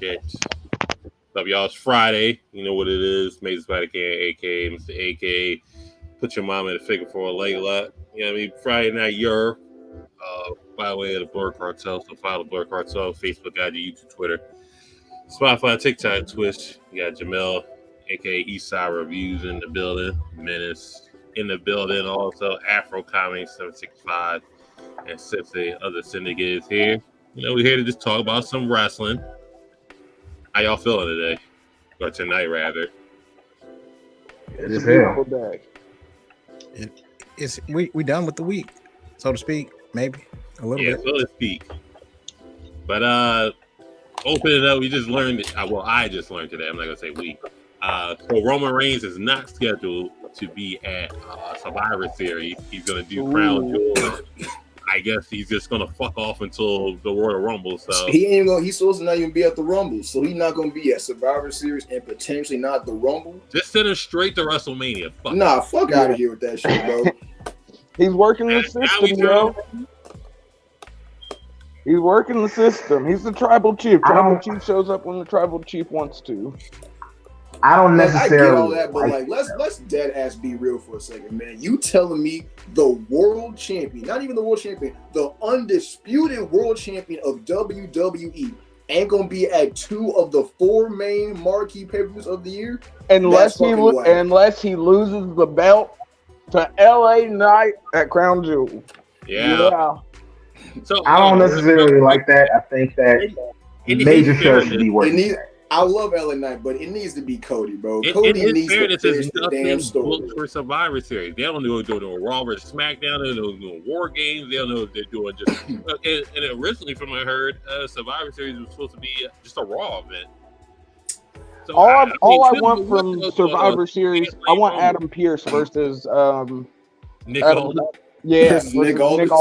shit. What's up, y'all? It's Friday. You know what it is. Made Spider Can, aka Mr. AK. Put your mom in the figure for a Layla. You know what I mean? Friday night, Yerrr. By the way of the Blur Cartel. So follow the Blur Cartel, Facebook, IG, YouTube, Twitter, Spotify, TikTok, Twitch. You got Jamel, aka Eastside Reviews in the building. Menace in the building. Also, Afro Comics 765 and 60 other syndicates here. You know, we're here to just talk about some wrestling. How y'all feeling today? Or tonight, rather. It's a beautiful day. We done with the week, so to speak. Maybe a little bit. Yeah, so to speak. But open it up. We just learned it. Well, I just learned today. I'm not gonna say we. So Roman Reigns is not scheduled to be at Survivor Series. He's gonna do Crown Jewel. I guess he's just gonna fuck off until the Royal Rumble. So he ain't gonna. He's supposed to not even be at the Rumble, so he's not gonna be at Survivor Series and potentially not the Rumble. Just send him straight to WrestleMania. Fuck out of here with that shit, bro. He's working the system, bro. He's working the system. He's the tribal chief. Tribal chief shows up when the tribal chief wants to. I don't necessarily. I get all that, but let's dead ass be real for a second, man. You telling me the world champion, not even the world champion, the undisputed world champion of WWE ain't gonna be at 2 of the 4 main marquee pay-per-views of the year? Unless he loses the belt to LA Knight at Crown Jewel. Yeah. So I don't necessarily like that. I think that major shows should be working. I love LA Knight, but it needs to be Cody, bro. Cody needs to finish the damn story. For Survivor Series, they don't know what they're doing Raw versus SmackDown. They don't know doing War Games. They don't know what they're doing. Just and originally, from what I heard, Survivor Series was supposed to be just a Raw event. So all I want from Survivor Series, I want Adam Pearce versus Nick Aldis. Yeah, Nick Aldis.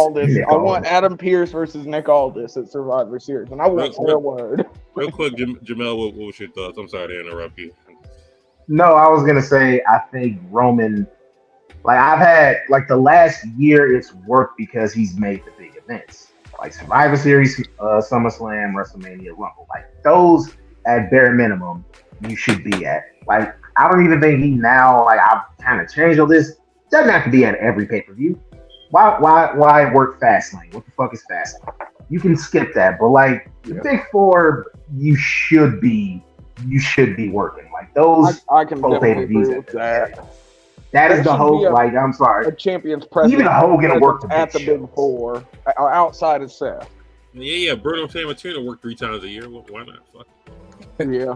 I want Adam Pearce versus Nick Aldis at Survivor Series, and I want their word. Real quick, Jamel, what was your thoughts? I'm sorry to interrupt you. No, I was gonna say I think Roman, I've had the last year, it's worked because he's made the big events like Survivor Series, SummerSlam, WrestleMania, Rumble. Those at bare minimum you should be at. I don't even think he now. I've kind of changed all this. Doesn't have to be at every pay-per-view. Why work Fastlane? What the fuck is Fastlane? You can skip that, but the Big Four, you should be working. Those I can definitely agree with that. That is the whole. I'm sorry. A champion's presence. Even Hogan worked at the Big Four, outside of Seth. Yeah. Bruno Sammartino worked 3 times a year. Why not? Fuck. Yeah.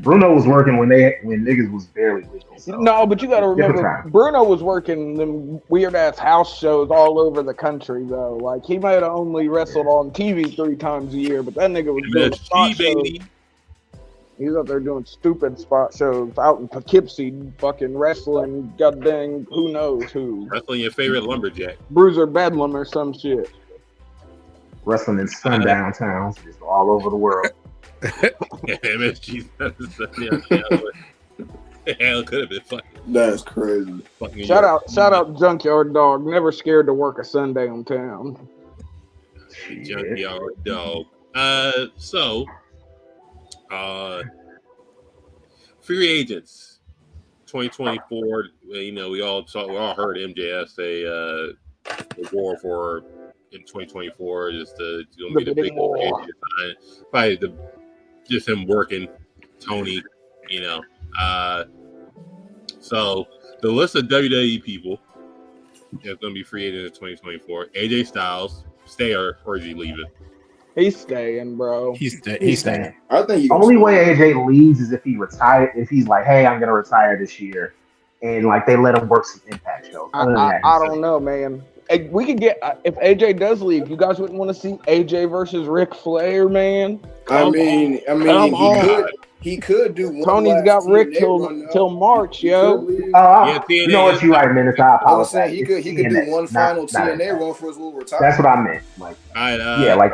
Bruno was working when niggas was barely legal. So. No, but you got to remember, Bruno was working them weird ass house shows all over the country though. He might have only wrestled on TV 3 times a year, but that nigga was doing spot shows. He was out there doing stupid spot shows out in Poughkeepsie, fucking wrestling. God dang, who knows who? Wrestling your favorite lumberjack, Bruiser Bedlam or some shit. Wrestling in sundown towns, just all over the world. MSG. Hell, could have been fucking. That's crazy. Shout out, Junkyard Dog. Never scared to work a Sunday in town. Junkyard Dog. Free agents, 2024. We all heard MJF say the war for in 2024 is going to be the big war. Probably just him working Tony, So the list of WWE people that's going to be free agent in 2024: AJ Styles, stay or is he leaving? He's staying, bro. He's staying. I think the only way AJ leaves is if he retires. If he's like, hey, I'm going to retire this year, and they let him work some Impact shows. I don't know, man. We could get if AJ does leave. You guys wouldn't want to see AJ versus Ric Flair, man. He could do one. Tony's got Rick till March, yo. You know what? You right, man. I apologize. He could do one final TNA run for his little retirement. That's what I meant.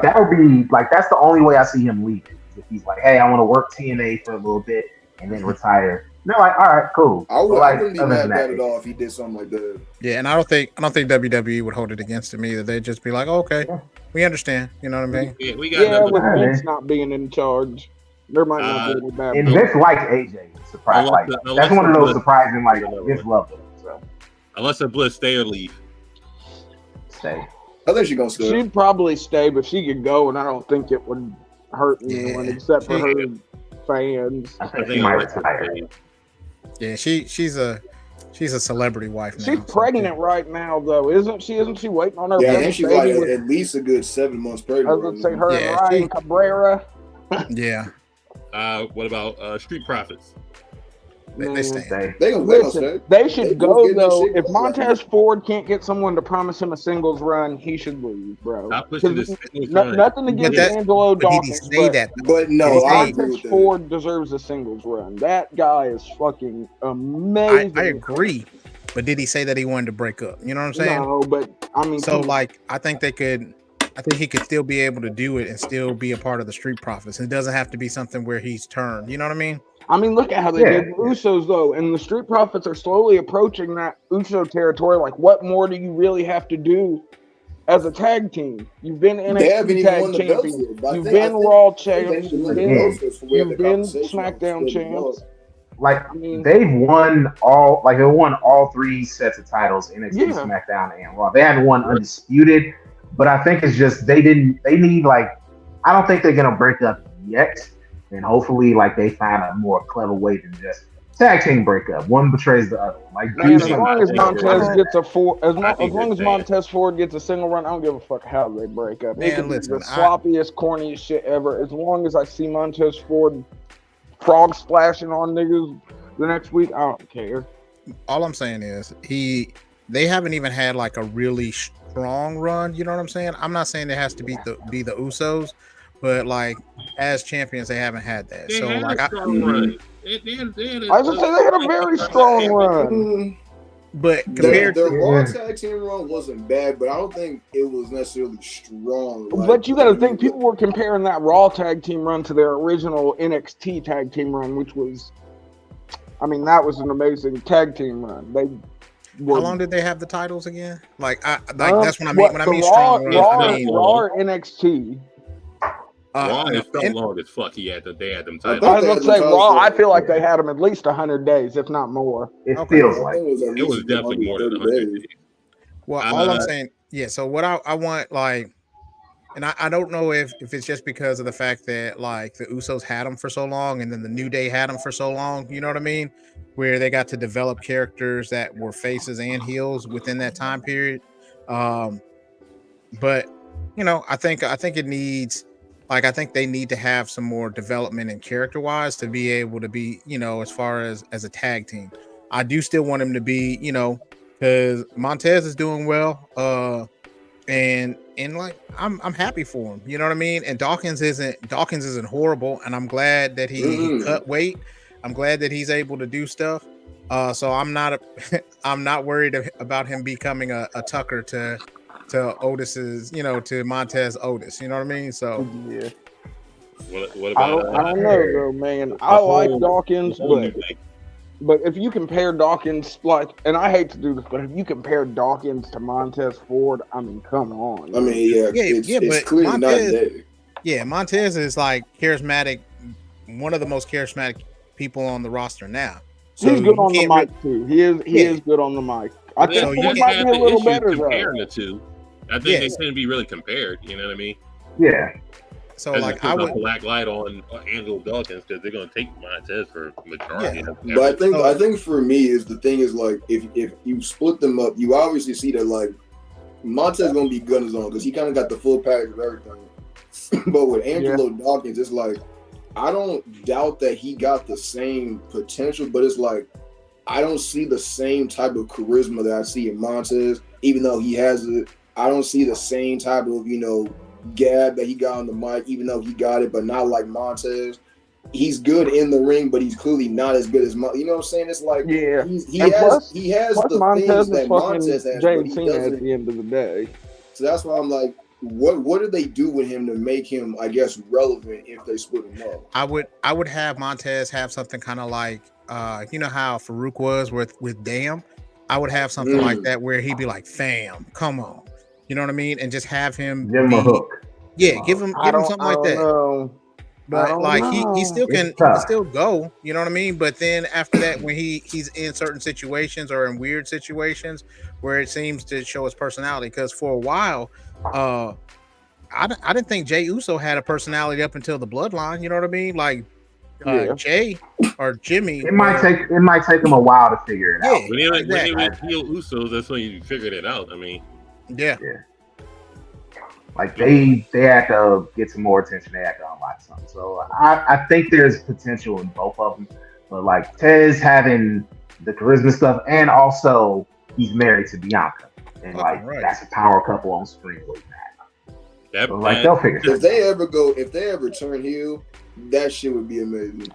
That would be that's the only way I see him leaving. If he's like, hey, I want to work TNA for a little bit and then retire. No, like, all right, cool. I like, wouldn't be mad at that at all if he did something like that. Yeah, and I don't think WWE would hold it against him either. They'd just be like, oh, okay, we understand. You know what I mean? Yeah, we got with Alright, Vince man. not being in charge, there might not be any bad. And blood. Vince likes AJ. Surprise! Like that's one of those surprising. Like Vince loved him. So Alexa Bliss, stay or leave. Stay. I think she's gonna stay. She'd probably stay, but she could go, and I don't think it would hurt anyone except for her fans. I think she might retire. Yeah, she's a celebrity wife now. She's pregnant right now, though, isn't she? Isn't she waiting on her? Yeah, I think she's like at least a good 7 months pregnant. I was gonna say her and Ryan Cabrera. Yeah. What about Street Profits? They stay. They should go though. If Montez Ford can't get someone to promise him a singles run, he should leave, bro. Nothing against Angelo Dawkins, but no, Montez Ford deserves a singles run. That guy is fucking amazing. I agree, but did he say that he wanted to break up? You know what I'm saying? No, but I mean, so like, I think he could still be able to do it and still be a part of the Street Profits. It doesn't have to be something where he's turned. You know what I mean? I mean, look at how they did the Usos, though. And the Street Profits are slowly approaching that Uso territory. Like, what more do you really have to do as a tag team? You've been NXT tag champion. You've been Raw champs. You've been SmackDown champs. Like, they've won all 3 sets of titles, NXT, SmackDown, and Raw. They haven't won undisputed, but I think it's just I don't think they're going to break up yet. And hopefully, like, they find a more clever way than just tag team breakup. One betrays the other. Like, as long as Montez gets as long as Montez Ford gets a single run, I don't give a fuck how they break up. It could be the sloppiest, corniest shit ever. As long as I see Montez Ford frog splashing on niggas the next week, I don't care. All I'm saying is they haven't even had like a really strong run. You know what I'm saying? I'm not saying it has to be the Usos. But like as champions, they haven't had that. They so had like a strong run. I was gonna say they had a very strong run. But compared to their Raw tag team run wasn't bad, but I don't think it was necessarily strong. But you got to think people were comparing that Raw tag team run to their original NXT tag team run, which was, I mean, that was an amazing tag team run. How long did they have the titles again? That's what I mean. When I mean strong run, Raw NXT. Raw is so long as fuck. They had them titles. I was gonna say Raw. I feel like they had them at least 100 days, if not more. It feels like it was definitely more than 100 days. Well, all I'm saying, so what I want, like, and I don't know if it's just because of the fact that like the Usos had them for so long, and then the New Day had them for so long. You know what I mean? Where they got to develop characters that were faces and heels within that time period. But you know, I think it needs. Like, I think they need to have some more development and character-wise to be able to be, you know, as far as a tag team. I do still want him to be, you know, because Montez is doing well, and like I'm happy for him. You know what I mean? And Dawkins isn't horrible, and I'm glad that he cut weight. I'm glad that he's able to do stuff. So I'm not worried about him becoming a Tucker to Otis's, you know, to Montez Otis, you know what I mean? So yeah. What about I don't know though, man. I like Dawkins, but if you compare Dawkins, like, and I hate to do this, but if you compare Dawkins to Montez Ford, I mean, come on. I mean, it's clearly not there. Yeah, Montez is like charismatic, one of the most charismatic people on the roster now. So he's good on the mic too. He is good on the mic. I think Ford might be a little better comparing the two. I think they shouldn't be really compared. You know what I mean? Yeah. So like I would black light on Angelo Dawkins because they're gonna take Montez for majority. Yeah. But I think for me is the thing is like if you split them up, you obviously see that like Montez gonna be good on his own because he kind of got the full package of everything. But with Angelo Dawkins, it's like I don't doubt that he got the same potential, but it's like I don't see the same type of charisma that I see in Montez, even though he has it. I don't see the same type of, you know, gab that he got on the mic, even though he got it, but not like Montez. He's good in the ring, but he's clearly not as good as Montez. You know what I'm saying? It's like he has the Montez things that Montez has, James Cena at the end of the day. So that's why I'm like, what do they do with him to make him, I guess, relevant if they split him up? I would have Montez have something kind of like you know how Farouk was with Damn. I would have something like that where he'd be like, "Fam, come on," you know what I mean, and just have him Give him a be, hook. yeah, give him something I like don't that. know. I But don't like he know. still It's he can tough. still go, you know what I mean? But then after that, when he's in certain situations or in weird situations where it seems to show his personality, because for a while, I didn't think Jay Uso had a personality up until the bloodline, you know what I mean? Like Yeah. Jay or Jimmy It might was, take him a while to figure it out. yeah, When they exactly. were heel Usos, that's when you figured it out. I mean, Yeah. Yeah. Like they had to get some more attention. They had to unlock something. So I think there's potential in both of them. But like Tez having the charisma stuff, and also he's married to Bianca, and Fucking like right. that's a power couple on screen waiting at. that, So like that they'll figure If something they ever turn heel, that shit would be amazing.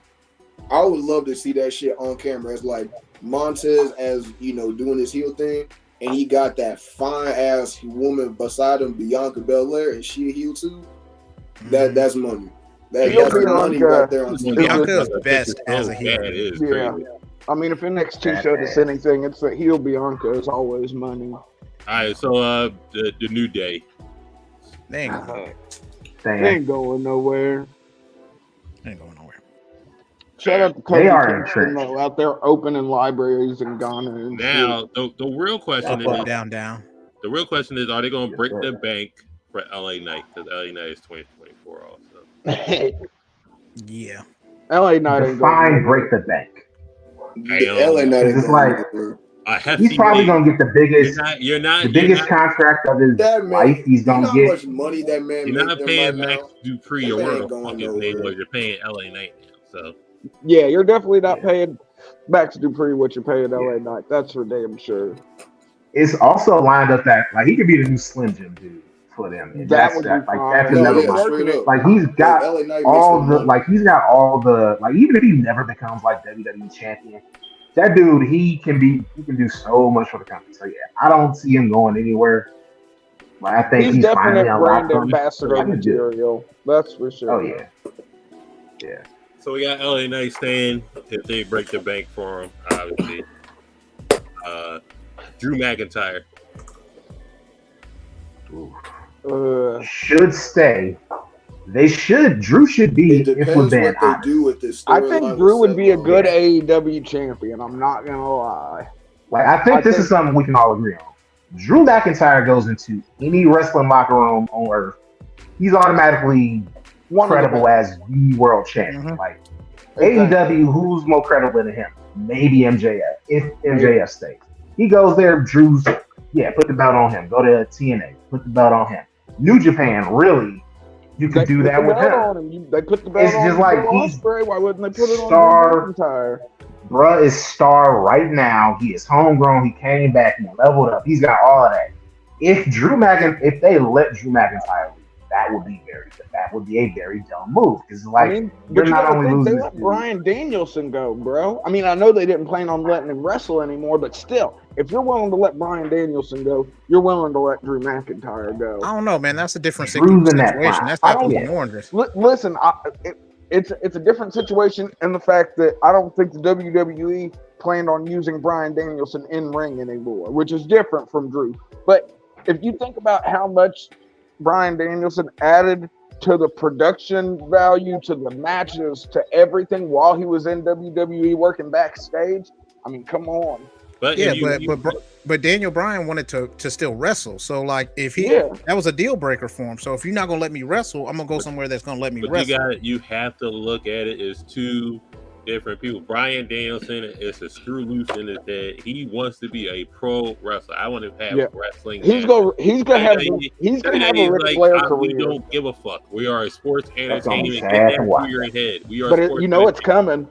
I would love to see that shit on camera. It's like Montez as doing his heel thing, and he got that fine ass woman beside him, Bianca Belair, and she a heel too. That's money. That's money right there on TV. Bianca is best as a heel. Bad, it is Yeah. crazy. I mean, if NXT showed us anything, it's that heel Bianca is always money. All right, so the New Day. They ain't going nowhere. They ain't going nowhere. They ain't going nowhere. Shout out to They Kofi are Kingston, entrenched. though, out there opening libraries in Ghana and Now the real question That's is Down. the real question is, are they going to Yes, break sir. the bank for LA Knight? Because LA Knight is 2024 also. shit. Yeah. LA Knight ain't going Define break nowhere. the bank. LA Knight ain't It's going like nowhere. A hefty he's probably name. gonna get the biggest You're not contract of his That man, life. He's you gonna know how get. much money that man you're make not them paying right Max now. Dupree That or man whatever ain't the fuck going his name nowhere. was. You're paying LA Knight now. So Yeah, you're definitely not Yeah. paying Max Dupree what you're paying LA Knight. That's for damn sure. It's also lined up that like he could be the new Slim Jim dude for them, and That would be that's fine. No, another He's yeah, line. working straight it. up. Like he's But got LA Knight makes all them the money. like he's got all the like even if he never becomes like WWE champion, that dude he can do so much for the company. So yeah, I don't see him going anywhere. But I think He's he's finally definite brand unlocked something. ambassador I can do it. material. That's for sure. Oh yeah, yeah. So we got LA Knight staying if they break the bank for him, obviously. Drew McIntyre. Should stay. They should. Drew should be. It If we're depends being what they honest. do with this I storyline. think Drew would be a with good Yeah. AEW champion. I'm not gonna lie. Like I think this is something we can all agree on. Drew McIntyre goes into any wrestling locker room on earth. He's automatically credible as the world champion. Mhm. Like Exactly. AEW, who's more credible than him? Maybe MJF. If MJF stays, he goes there. Drew's put the belt on him. Go to TNA, put the belt on him. New Japan, really, you could do that with him. They put the belt It's on just like Will he's Ospreay. Why wouldn't they put it on star. Drew McIntyre? Bruh is star right now. He is homegrown. He came back. He leveled up. He's got all of that. If they let Drew McIntyre leave, that would be a very dumb move. Because like but you're not gotta only think losing they this let dude. Brian Danielson go, bro. I mean, I know they didn't plan on letting him wrestle anymore, but still, if you're willing to let Brian Danielson go, you're willing to let Drew McIntyre go. I don't know, man. That's a different Drew's in that situation. prime. That's I don't- apples Yeah. and oranges. Listen, it's a different situation in the fact that I don't think the WWE planned on using Brian Danielson in ring anymore, which is different from Drew. But if you think about how much Brian Danielson added to the production value, to the matches, to everything while he was in WWE working backstage, I mean, come on. But Yeah, if but Daniel Bryan wanted to still wrestle. So like if that was a deal breaker for him. So if you're not gonna let me wrestle, I'm gonna go somewhere that's gonna let me wrestle. you have to look at it as two different people. Brian Danielson is a screw loose in his head. He wants to be a pro wrestler. I want to have wrestling. He's gonna have a Ric Flair career. We don't give a fuck. We are a sports That's gonna be entertainment. Get sad that to watch. through your head. We are. But you know it's coming.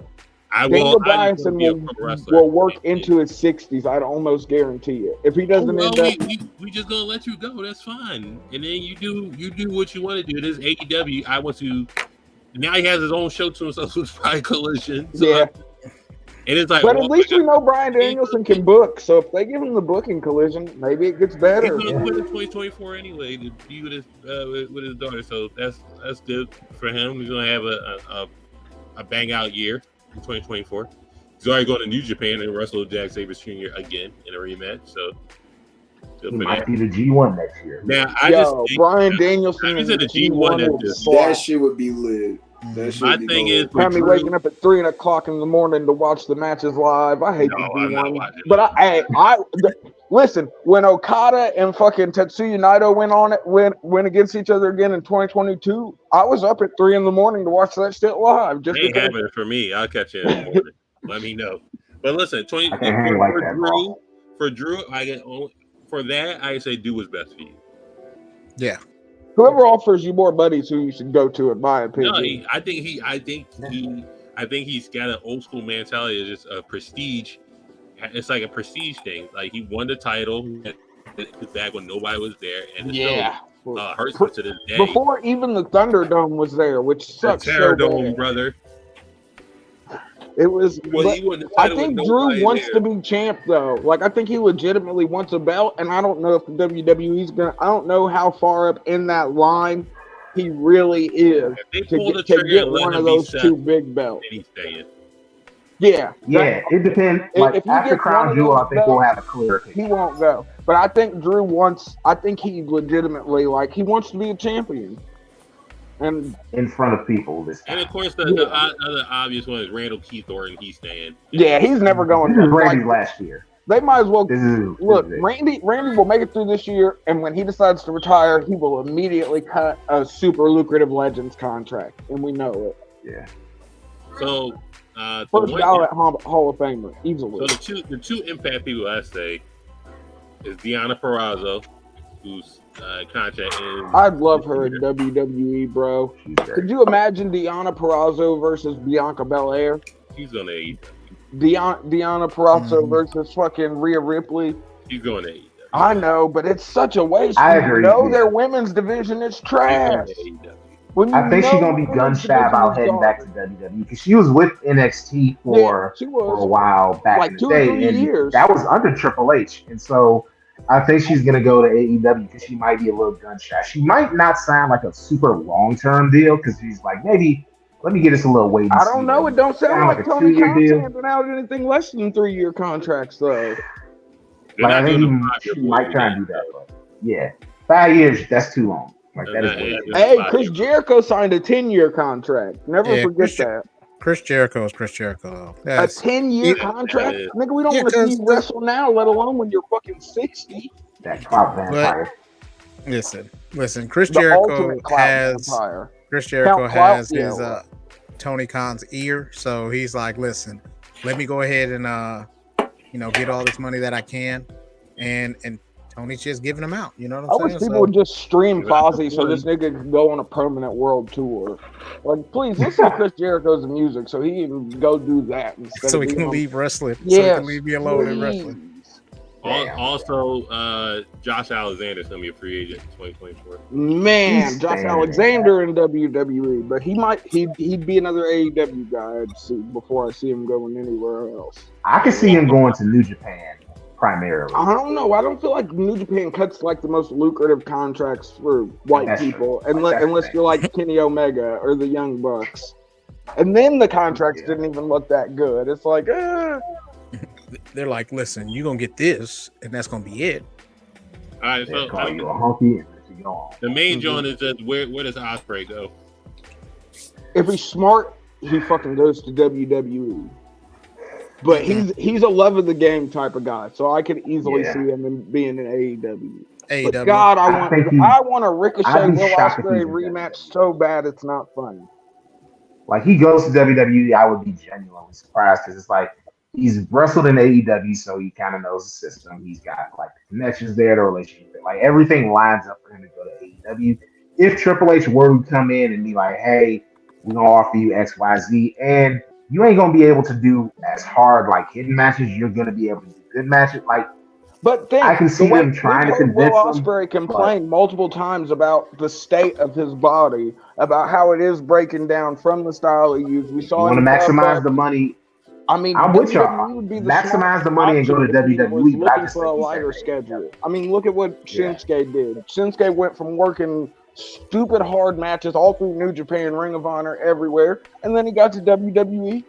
Daniel Bryanson will work into his 60s. I'd almost guarantee it. If he doesn't end up, we just gonna let you go. That's fine. And then you do what you want to do. This AEW. I want to. Now he has his own show to himself with Pride Collision. So and it's like, but at least we know Brian Danielson can book. So if they give him the booking Collision, maybe it gets better. He's gonna quit in 2024 anyway to be with his daughter. So that's good for him. He's gonna have a bang out year in 2024. He's already going to New Japan and wrestle Jack Sabre Jr. again in a rematch. So he might be the G1 next year. Now I Brian Danielson is in the the G1 is that shit would be lit. That my shit thing be is gold. Have me waking up at 3 o'clock in the morning to watch the matches live. I hate the I'm not G1. watching But listen, when Okada and fucking Tetsuya Naito went against each other again in 2022, I was up at 3 in the morning to watch that shit live. Just it ain't because. happening for me. I'll catch it in the morning. Let me know. But listen, I can't hang like that, bro. for Drew, for that I say do what's best for you. Yeah. Whoever offers you more buddies, who you should go to, in my opinion. No, I think he's got an old school mentality. It's just a prestige. It's like a prestige thing. Like he won the title back when nobody was there, and it still hurts me to this day. Before even the Thunderdome was there, which sucks so bad. Brother. It was. I think Drew wants to be champ, though. Like, I think he legitimately wants a belt, and I don't know if the WWE's gonna. I don't know how far up in that line he really is to get one of those two big belts. Yeah, it depends. Like if after Crown Jewel, I think we'll have a clearer picture. He won't go, but I think Drew wants. I think he legitimately he wants to be a champion. And in front of people this time. And of course, the other obvious one is Randall Keith Orton. He's staying. Yeah, he's never going. This is Randy's last year. They might as well look. Randy will make it through this year, and when he decides to retire, he will immediately cut a super lucrative Legends contract, and we know it. Yeah. So first ballot Hall of Famer easily. So the two Impact people I say is Deonna Purrazzo, whose contract is. I'd love her in WWE, bro. Could you imagine Deonna Purrazzo versus Bianca Belair? She's on AEW. Deonna Purrazzo versus fucking Rhea Ripley. She's going to AEW. I know, but it's such a waste. I agree. Their women's division is trash. I think she's gonna be gun shy about heading back to WWE because she was with NXT for a while back in the day, and years. That was under Triple H, and so I think she's gonna go to AEW because she might be a little gun shy. She might not sign like a super long term deal because she's like, maybe let me get us a little wait. I don't know. It don't sound like Tony Khan's handing out anything less than 3-year contracts though. Like, I think she might try and do that, but yeah, 5 years, that's too long. Like that is. Hey, Chris Jericho signed a 10-year contract. Never forget that. Chris Jericho is Chris Jericho. A 10-year contract? Nigga, we don't want to see you wrestle now, let alone when you're fucking 60. That clout vampire. Listen. Chris Jericho has his Tony Khan's ear, so he's like, listen, let me go ahead and get all this money that I can, and Tony's just giving them out. You know what I'm saying? I wish people would just stream Fozzy so this nigga could go on a permanent world tour. Like, please listen to Chris Jericho's music so he can go do that instead. So he can leave wrestling. Yeah, so he can leave me alone in wrestling. Also, Josh Alexander's gonna be a free agent in 2024. Man, Josh Alexander in WWE, but he'd be another AEW guy I'd see before I see him going anywhere else. I could see him going to New Japan. Primarily, I don't know. I don't feel like New Japan cuts like the most lucrative contracts for white people, unless you're like Kenny Omega or the Young Bucks. And then the contracts didn't even look that good. It's like, they're like, listen, you're gonna get this, and that's gonna be it. All right, so call you a honky and let you go on. The main joint is just where does Ospreay go? If he's smart, he fucking goes to WWE. But he's a love of the game type of guy, so I could easily see him being in AEW. But God, I want a Ricochet Will Ospreay rematch so bad it's not funny. Like he goes to WWE, I would be genuinely surprised because it's like he's wrestled in AEW, so he kind of knows the system. He's got like the connections there, the relationship, like everything lines up for him to go to AEW. If Triple H were to come in and be like, "Hey, we're gonna offer you X, Y, Z," and you ain't gonna be able to do as hard like hidden matches. You're gonna be able to do good matches. Like, but I can see them trying to convince Will Ospreay complain multiple times about the state of his body, about how it is breaking down from the style he used. We saw. You want to maximize the money. I mean, I'm with y'all. Maximize the money and go to WWE. Looking for a lighter schedule. I mean, look at what Shinsuke did. Shinsuke went from working stupid hard matches all through New Japan, Ring of Honor, everywhere, and then he got to WWE.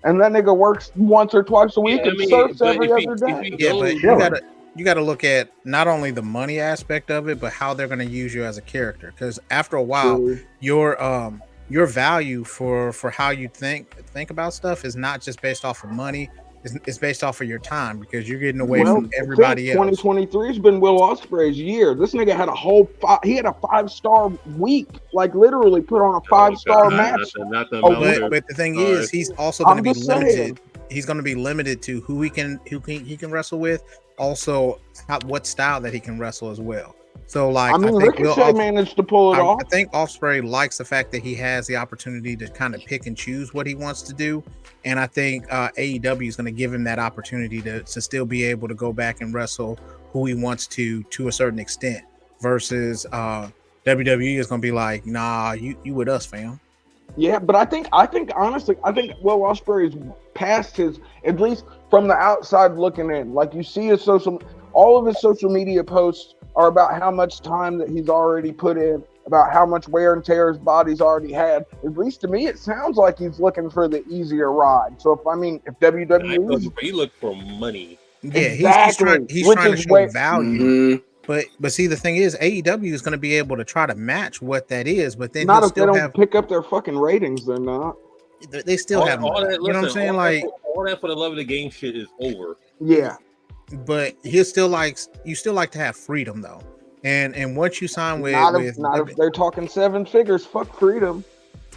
And that nigga works once or twice a week and surfs every other day. Yeah, but you gotta look at not only the money aspect of it, but how they're gonna use you as a character. Because after a while, your value for how you think about stuff is not just based off of money. It's based off of your time because you're getting away from everybody else. 2023 has been Will Ospreay's year. This nigga had a whole he had a 5-star week, like literally put on a 5-star match. But the thing is, he's also going to be limited. He's going to be limited to who he can wrestle with. Also, what style that he can wrestle as well. So, like, I think Ricochet managed to pull it off. I think Ospreay likes the fact that he has the opportunity to kind of pick and choose what he wants to do. And I think AEW is going to give him that opportunity to still be able to go back and wrestle who he wants to a certain extent versus WWE is going to be like, nah, you with us, fam. Yeah, but I think honestly, Will Ospreay is past his, at least from the outside looking in. Like you see all of his social media posts are about how much time that he's already put in, about how much wear and tear his body's already had. At least to me, it sounds like he's looking for the easier ride. So if WWE, he looked for money. Yeah, exactly. he's trying to show value. But see, the thing is, AEW is going to be able to try to match what that is. But then not if they don't pick up their fucking ratings, they're not. They still have all that. You know what I'm saying? All that for the love of the game shit is over. Yeah. But you still like to have freedom though, and once you sign with not if they're talking 7 figures, fuck freedom,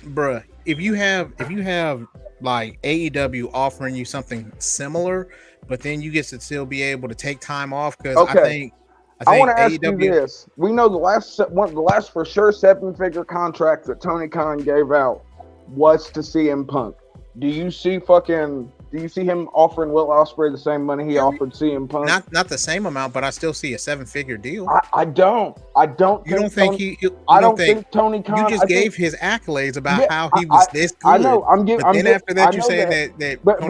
bruh. If you have like AEW offering you something similar, but then you get to still be able to take time off because I want to ask you this: we know the last for sure 7-figure contract that Tony Khan gave out was to CM Punk. Do you see him offering Will Ospreay the same money he offered CM Punk? Not the same amount, but I still see a 7-figure deal. I don't. You don't think Tony Khan? You just gave his accolades about how he was this good. I know. After that, you're saying that. But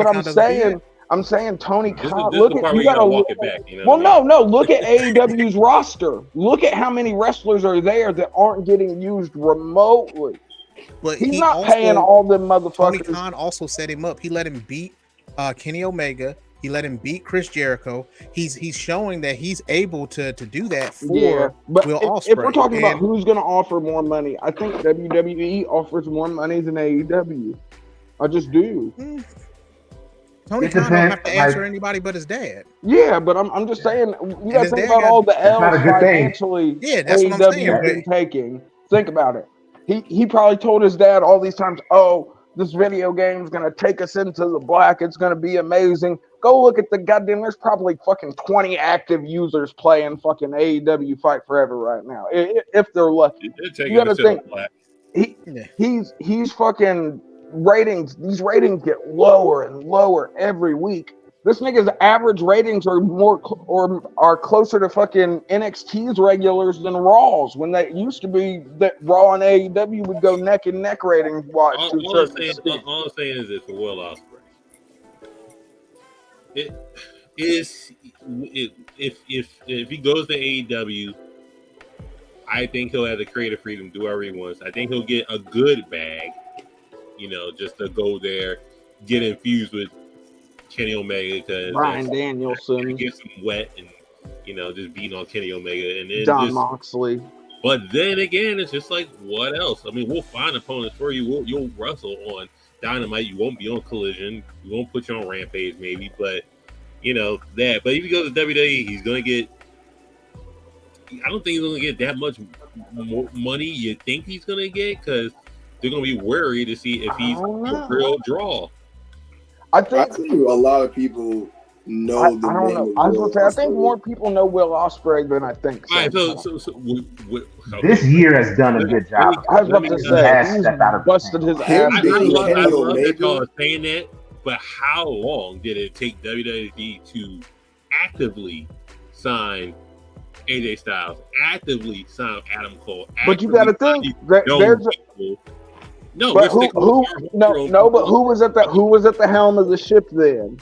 I'm saying Tony Khan. Look at you gotta walk it back. You know no. Look at AEW's roster. Look at how many wrestlers are there that aren't getting used remotely. But he's not paying all them motherfuckers. Tony Khan also set him up. He let him beat Kenny Omega. He let him beat Chris Jericho. He's showing that he's able to do that for Will Ospreay. If we're talking about who's going to offer more money, I think WWE offers more money than AEW. I just do. Tony Khan don't have to answer anybody but his dad. Yeah, but I'm just saying you got to think about all the L's financially. Yeah, that's what I'm saying. Been taking. Think about it. He probably told his dad all these times, "Oh, this video game is going to take us into the black. It's going to be amazing." Go look at the goddamn. There's probably fucking 20 active users playing fucking AEW Fight Forever right now, if they're lucky. You got to think he's fucking ratings. These ratings get lower and lower every week. This nigga's average ratings are are closer to fucking NXT's regulars than Raw's. When that used to be that Raw and AEW would go neck and neck ratings wise. All I'm saying is this for Will Ospreay. If he goes to AEW, I think he'll have the creative freedom to do whatever he wants. I think he'll get a good bag, just to go there, get infused with Kenny Omega because Bryan Danielson get some wet and just beating on Kenny Omega and then Jon Moxley. But then again, it's just like what else? I mean, we'll find opponents for you. You'll wrestle on Dynamite. You won't be on Collision. We won't put you on Rampage, maybe. But that. But if he goes to WWE, he's gonna get. I don't think he's gonna get that much more money you think he's gonna get because they're gonna be worried to see if he's a real draw. I think a lot of people know. I don't know. I was gonna say I think more people know Will Ospreay than I think. All right, so this year has done a good job. I was about to say he's busted his ass. I love that y'all are saying that, but how long did it take WWE to actively sign AJ Styles, actively sign Adam Cole? But you got to think there's but who was at the helm of the ship then?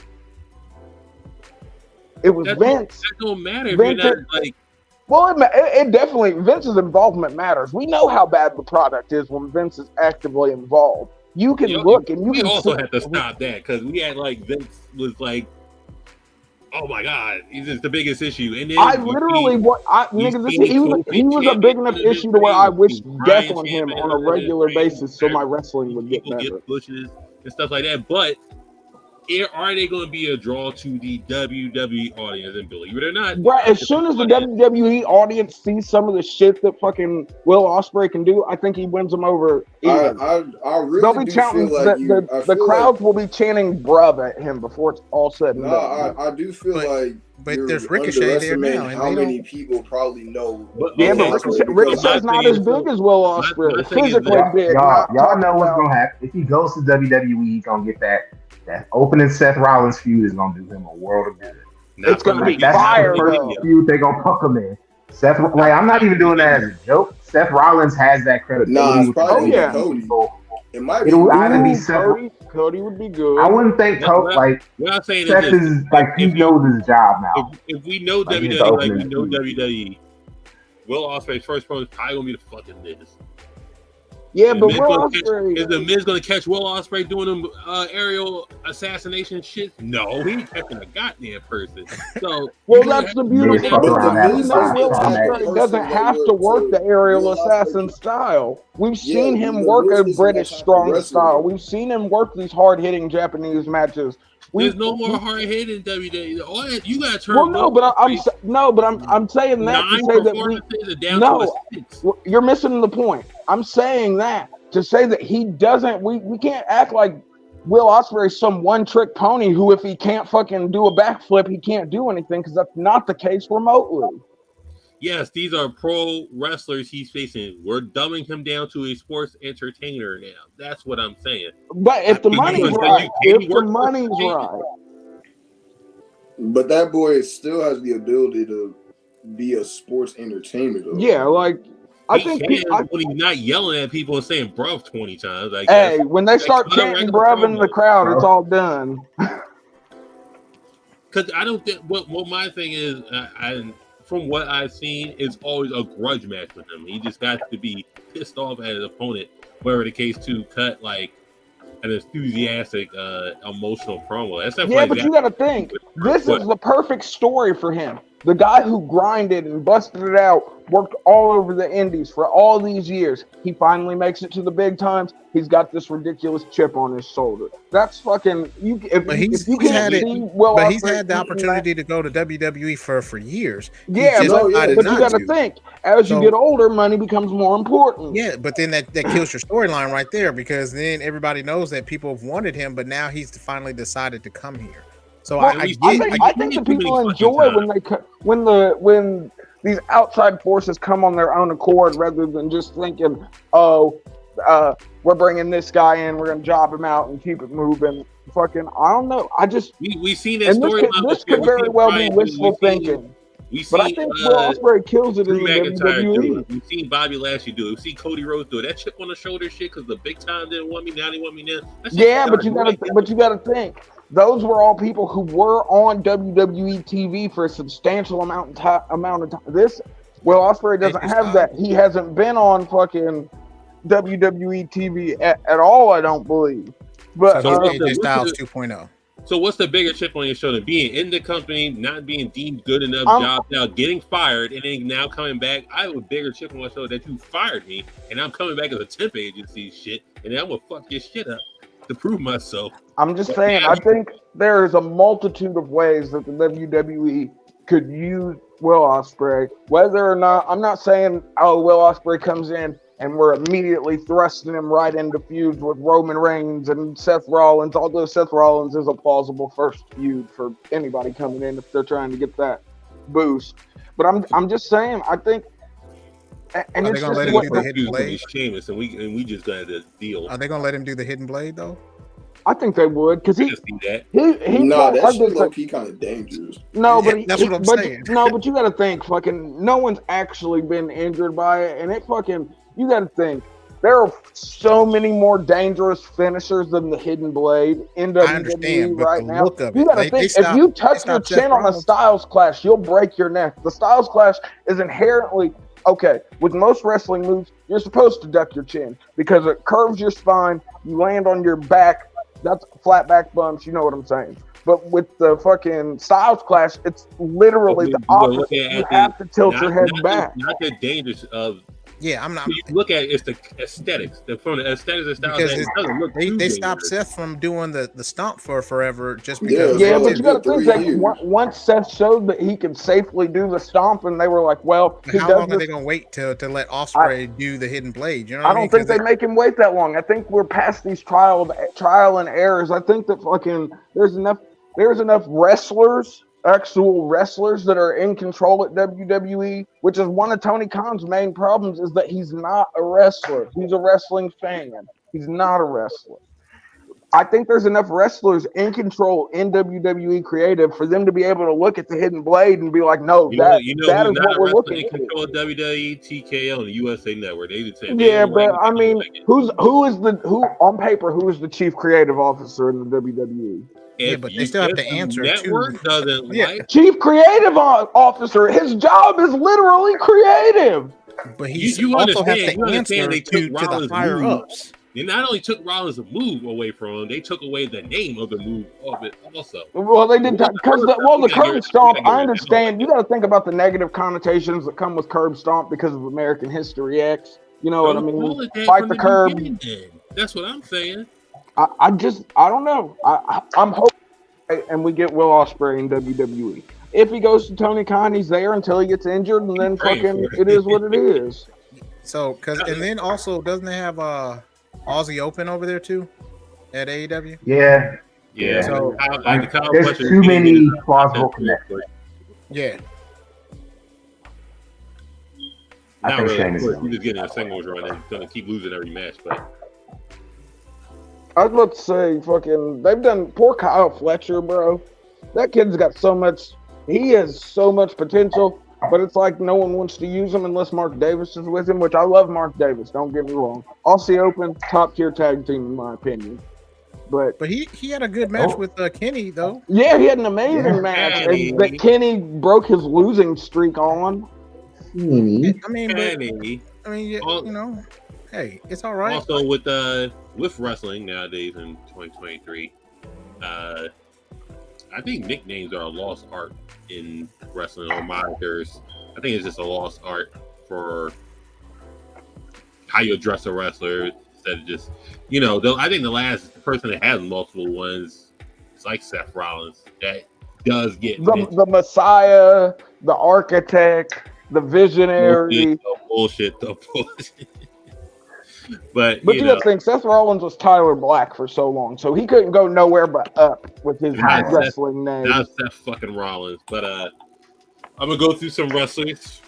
It was Vince. That don't matter. Vince, it definitely Vince's involvement matters. We know how bad the product is when Vince is actively involved. You can look and you we can also see. have to stop that because we had like Vince was like, oh my god, he's just the biggest issue. And then I literally he was a big enough issue to where I wish death on him on a regular basis so my wrestling would get better. Get pushes and stuff like that, but are they going to be a draw to the WWE audience? And believe it or not, right, as soon as the WWE audience sees some of the shit that fucking Will Ospreay can do, I think he wins them over. I really They'll be do chanting, feel like the crowds will be chanting "bruv" at him before it's all said and done. I do feel like there's Ricochet there now, and how many people probably know. But Ricochet's not as big as Will Ospreay. Physically big. Y'all know what's gonna happen if he goes to WWE. He's gonna get that opening Seth Rollins feud is gonna do him a world of good. It's gonna be fire though. Feud they gonna put him in. Seth, like I'm not even doing that as a joke. Seth Rollins has that credibility. It's probably Cody. It might be. It'll either be Seth. Cody would be good. I wouldn't think Cody Seth is like he knows his job now. If we know WWE like we know WWE, Will Ospreay's first opponent is probably gonna be the fucking Miz. Yeah, but Will Ospreay is the Miz gonna catch Will Ospreay doing them aerial assassination shit? No, he ain't catching a goddamn person. So that's the beautiful thing. Will Ospreay doesn't have to work the aerial assassin style. We've seen him work a British strong style. We've seen him work these hard hitting Japanese matches. There's no more hard hitting WWE. All that, you got to turn. Well, I'm saying that to say that you're missing the point. I'm saying that to say that he doesn't. We can't act like Will Ospreay is some one trick pony who, if he can't fucking do a backflip, he can't do anything, because that's not the case remotely. Yes, these are pro wrestlers he's facing. We're dumbing him down to a sports entertainer now. That's what I'm saying. But if the money's right, But that boy still has the ability to be a sports entertainer, though. Yeah, like I think when he's not yelling at people and saying "bruv" 20 times. Hey, when they start chanting "bruv" in the crowd, it's all done. Because I don't think what my thing is. From what I've seen, it's always a grudge match with him. He just got to be pissed off at his opponent, whatever the case, to cut like an enthusiastic, emotional promo. But you got to think, this is the perfect story for him. The guy who grinded and busted it out, worked all over the indies for all these years. He finally makes it to the big times. He's got this ridiculous chip on his shoulder. That's fucking you. He's had the opportunity to go to WWE for years. Yeah, but you got to think, as you get older, money becomes more important. Yeah, but then that kills your storyline right there, because then everybody knows that people have wanted him, but now he's finally decided to come here. So I think the people enjoy when these outside forces come on their own accord, rather than just thinking, we're bringing this guy in, we're gonna job him out and keep it moving. Fucking, I don't know. We've seen that storyline. This could very well be wishful thinking. But I think Will Ospreay kills it in the WWE. We've seen Bobby Lashley do it. We've seen Cody Rhodes do it. That chip on the shoulder shit, because the big time didn't want me, now they want me now. Yeah, but you gotta think. Those were all people who were on WWE TV for a substantial amount of time. This Will Ospreay doesn't have that. He hasn't been on fucking WWE TV at all, I don't believe. But AJ Styles 2.0. So what's the bigger chip on your shoulder? Being in the company, not being deemed good enough job, now getting fired, and then now coming back. I have a bigger chip on my shoulder that you fired me, and I'm coming back as a temp agency shit, and then I'm gonna fuck your shit up to prove myself. I'm just saying, I think there is a multitude of ways that the WWE could use Will Ospreay. Whether or not, I'm not saying, Will Ospreay comes in and we're immediately thrusting him right into feuds with Roman Reigns and Seth Rollins, although Seth Rollins is a plausible first feud for anybody coming in if they're trying to get that boost. But I'm just saying, I think. And are they gonna let him do the hidden blade? Sheamus, and we just got a deal. Are they gonna let him do the hidden blade though? I think they would, because that shit low key kind of dangerous. No, but that's what I'm saying. No, but you got to think, fucking, no one's actually been injured by it, and it fucking, you got to think, there are so many more dangerous finishers than the hidden blade in WWE right now. You got to think, if you touch your chin on a Styles Clash, you'll break your neck. The Styles Clash is inherently. Okay, with most wrestling moves, you're supposed to duck your chin because it curves your spine, You land on your back. That's flat back bumps. You know what I'm saying? But with the fucking Styles Clash, it's literally the opposite. You have to tilt your head back. Not the dangers of. Yeah, I'm not. You look at it's the aesthetics. From the aesthetics of Styles, because it doesn't look they stopped Seth from doing the stomp for forever just Yeah, because. Yeah, but you got to think that years. once Seth showed that he could safely do the stomp, and they were like, "Well, how long are they gonna wait to let Ospreay do the hidden blade?" You know, what I don't think they make him wait that long. I think we're past these trial and errors. I think that fucking there's enough wrestlers, actual wrestlers that are in control at WWE, which is one of Tony Khan's main problems, is that he's not a wrestler. He's a wrestling fan. He's not a wrestler. I think there's enough wrestlers in control in WWE creative for them to be able to look at the hidden blade and be like, no, that is what we're looking for. Control WWE, TKO, and the USA Network. They just said, yeah, but I mean, who on paper who is the chief creative officer in the WWE? Yeah, but they still have to answer. Network doesn't like chief creative officer. His job is literally creative. But you also have to answer to the higher ups. They not only took Rollins' move away from him, they took away the name of the move of it also. Well, they did because the curb stomp. I understand. You got to think about the negative connotations that come with curb stomp because of American History X. You know what I mean? Fight the curb. That's what I'm saying. I don't know. I'm hoping, and we get Will Ospreay in WWE. If he goes to Tony Khan, he's there until he gets injured, and then fucking it is what it is. So, and then also doesn't they have Aussie Open over there too at AEW? Yeah. So there's too many plausible connections. Yeah. I think Sheamus is just getting a singles run and gonna keep losing every match, but. I'd love to say fucking they've done poor Kyle Fletcher, bro. That kid's got so much. He has so much potential, but it's like no one wants to use him unless Mark Davis is with him, which I love Mark Davis. Don't get me wrong. Aussie Open, top tier tag team in my opinion. But he had a good match with Kenny though. Yeah, he had an amazing match that Kenny broke his losing streak on. I mean, you know. Hey, it's all right. Also, with wrestling nowadays in 2023, I think nicknames are a lost art in wrestling or monikers. I think it's just a lost art for how you address a wrestler instead of just, I think the last person that has multiple ones is like Seth Rollins. That does get the Messiah, the Architect, the Visionary. Bullshit. But you gotta think Seth Rollins was Tyler Black for so long, so he couldn't go nowhere but up with his wrestling name. Not Seth fucking Rollins, but I'm gonna go through some wrestlers.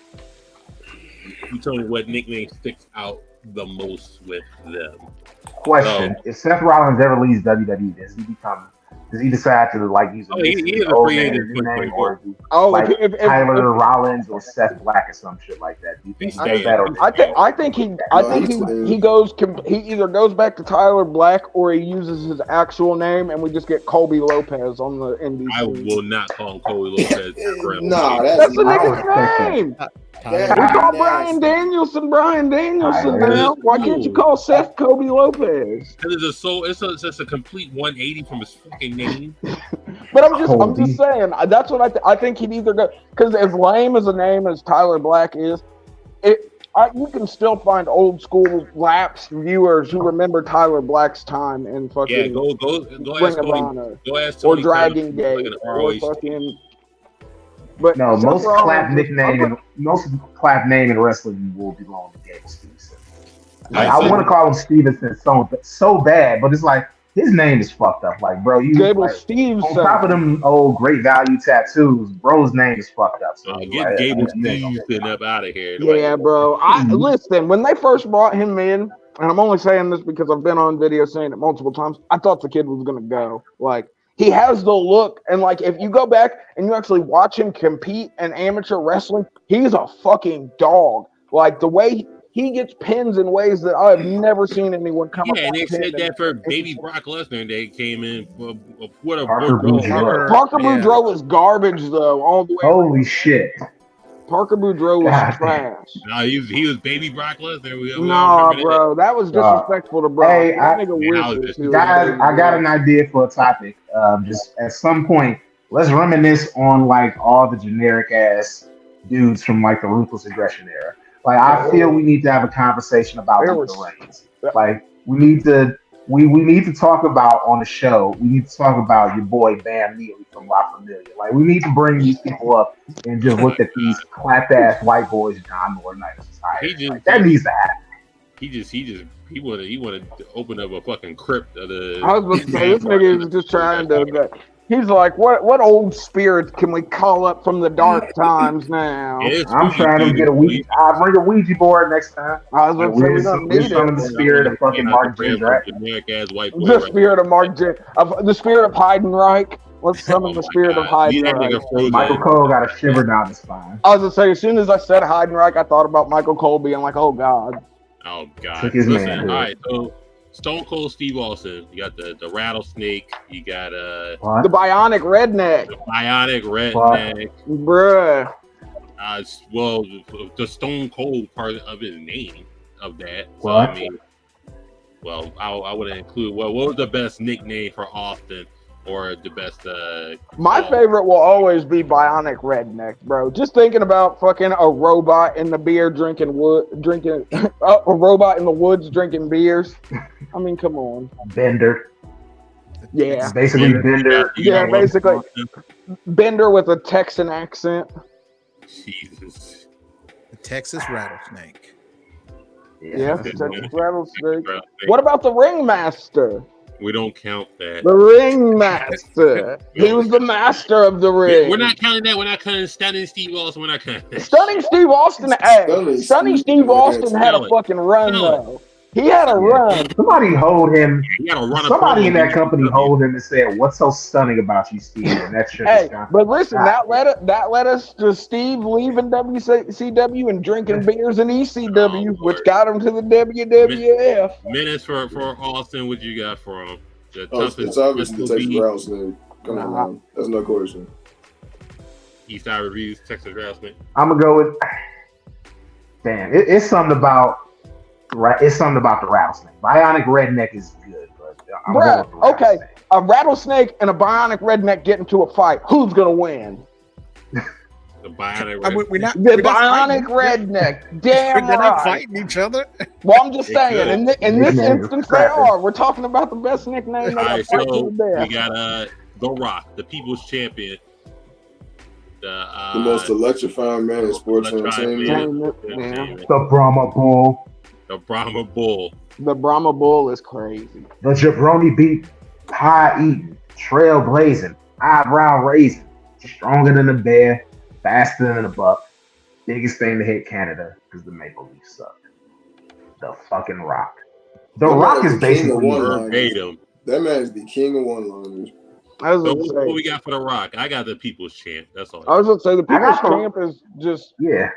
You tell me what nickname sticks out the most with them. Question: if Seth Rollins ever leaves WWE, does he decide to use his old name or Tyler Rollins or Seth Black or some shit like that? Do you think I think he goes. He either goes back to Tyler Black or he uses his actual name, and we just get Colby Lopez on the NBC. I will not call him Colby Lopez. That's the nigga's name. We call Brian Danielson now. Why can't you call Seth Colby Lopez? It's just a complete 180 from his fucking name. But I'm just saying. That's what I think he'd either go, because as lame as a name as Tyler Black is, you can still find old school lapsed viewers who remember Tyler Black's time in fucking go Ring of Honor or Dragon Gate or fucking. But no, most clap name in wrestling will belong to Gable Stevenson. I want to call him Stevenson so bad, but it's like his name is fucked up. Like, bro, Gable Stevenson. On top of them old great value tattoos, bro's name is fucked up. So get Gable Stevenson up out of here. Yeah, bro. Listen, when they first brought him in, and I'm only saying this because I've been on video saying it multiple times, I thought the kid was gonna go. Like, he has the look, and like if you go back and you actually watch him compete in amateur wrestling, he's a fucking dog. Like the way he gets pins in ways that I have never seen anyone come up with. Yeah, and they said that for baby Brock Lesnar, they came in for Parker Boudreaux is garbage though, all the way. Holy shit. Parker Boudreaux was trash. No, he was baby Brock Lesnar. Nah, bro, that was disrespectful to Brock. Hey, that nigga wishes he was guys, baby I got Brock. an idea for a topic. Just at some point, let's reminisce on like all the generic ass dudes from like the Ruthless Aggression era. Like, I feel we need to have a conversation about Luther Reigns. Like, we need to talk about on the show. We need to talk about your boy Bam Neely from La Familia. Like, we need to bring these people up and just look at these clapped ass white boys John Laurinaitis is hiring. Like, that needs to happen. He wanted to open up a fucking crypt of the. I was about to say this nigga is just trying to. He's like, what old spirits can we call up from the dark times now? I'm trying to get a Ouija. I'll bring a Ouija board next time. I was going to say we don't need it. The spirit of fucking Mark J. Right? The spirit of Mark J. The spirit of Heidenreich. Let's summon the spirit of Heidenreich. Michael Cole got a shiver down his spine. I was going to say, as soon as I said Heidenreich, I thought about Michael Cole being like, oh God. Oh God. Took his Listen, man. All right, so Stone Cold Steve Austin. You got the rattlesnake. You got the bionic redneck. The bionic redneck. Bruh. Well, the Stone Cold part of his name of that. So What? I mean, well, I would include. Well, what was the best nickname for Austin, or the best? My favorite will always be bionic redneck, bro. Just thinking about fucking a robot in the beer drinking a robot in the woods drinking beers. I mean, come on. Bender. Yeah. Basically Bender. Yeah, basically Bender with a Texan accent. Jesus. The Texas rattlesnake. Yeah, Texas rattlesnake. What about the ringmaster? We don't count that. The ringmaster. He was the master of the ring. We're not counting that. We're not counting Stunning Steve Austin. We're not counting that. Stunning Steve Austin. Stunning Steve Austin had a fucking run though. He had a run. Somebody hold him. Run somebody in that company hold him and said, "What's so stunning about you, Steve?" And that shit. Hey, but listen, that led us to Steve leaving WCW and drinking beers in ECW, which got him to the WWF. Minutes for Austin. What you got for him? It's obviously the Texas Rattlesnake. Come on, man. That's no question. Eastside Reviews, Texas Rattlesnake. I'm gonna go with. Damn, it's something about. It's something about the rattlesnake. Bionic redneck is good, but bruh, okay, a rattlesnake and a bionic redneck get into a fight. Who's gonna win? The bionic redneck. The bionic redneck. Damn they're right. not fighting each other. Well, I'm just saying. In this instance, they are. We're talking about the best nickname. All right, so we got The Rock, the People's Champion. The most electrifying man in sports entertainment. The Brahma Bull. The Brahma Bull. The Brahma Bull is crazy. The jabroni beat, high eating, trailblazing, eyebrow raising, stronger than a bear, faster than a buck, biggest thing to hit Canada because the Maple Leafs suck. The fucking Rock. The Rock is basically verbatim. That man is the king of one-liners. What we got for The Rock? I got the People's Champ. That's all. I was going to say the People's Champ is just... Yeah.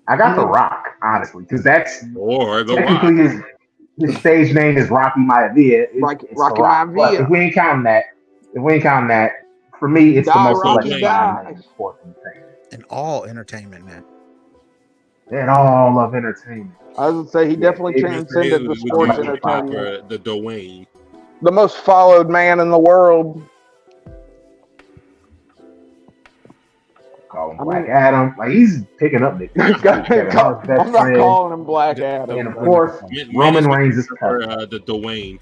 I got The Rock, honestly, because that's or the technically Rock. His stage name is Rocky Maivia. Rocky Maivia. If we ain't counting that, for me, it's the most important thing. In all entertainment, man. In all of entertainment. I was going to say he definitely transcended the sports entertainment. The Dwayne. The most followed man in the world. Call him Black Adam. Like, he's picking up nicknames. I'm not calling him Black Adam. And of course, Roman Reigns is the Dwayne.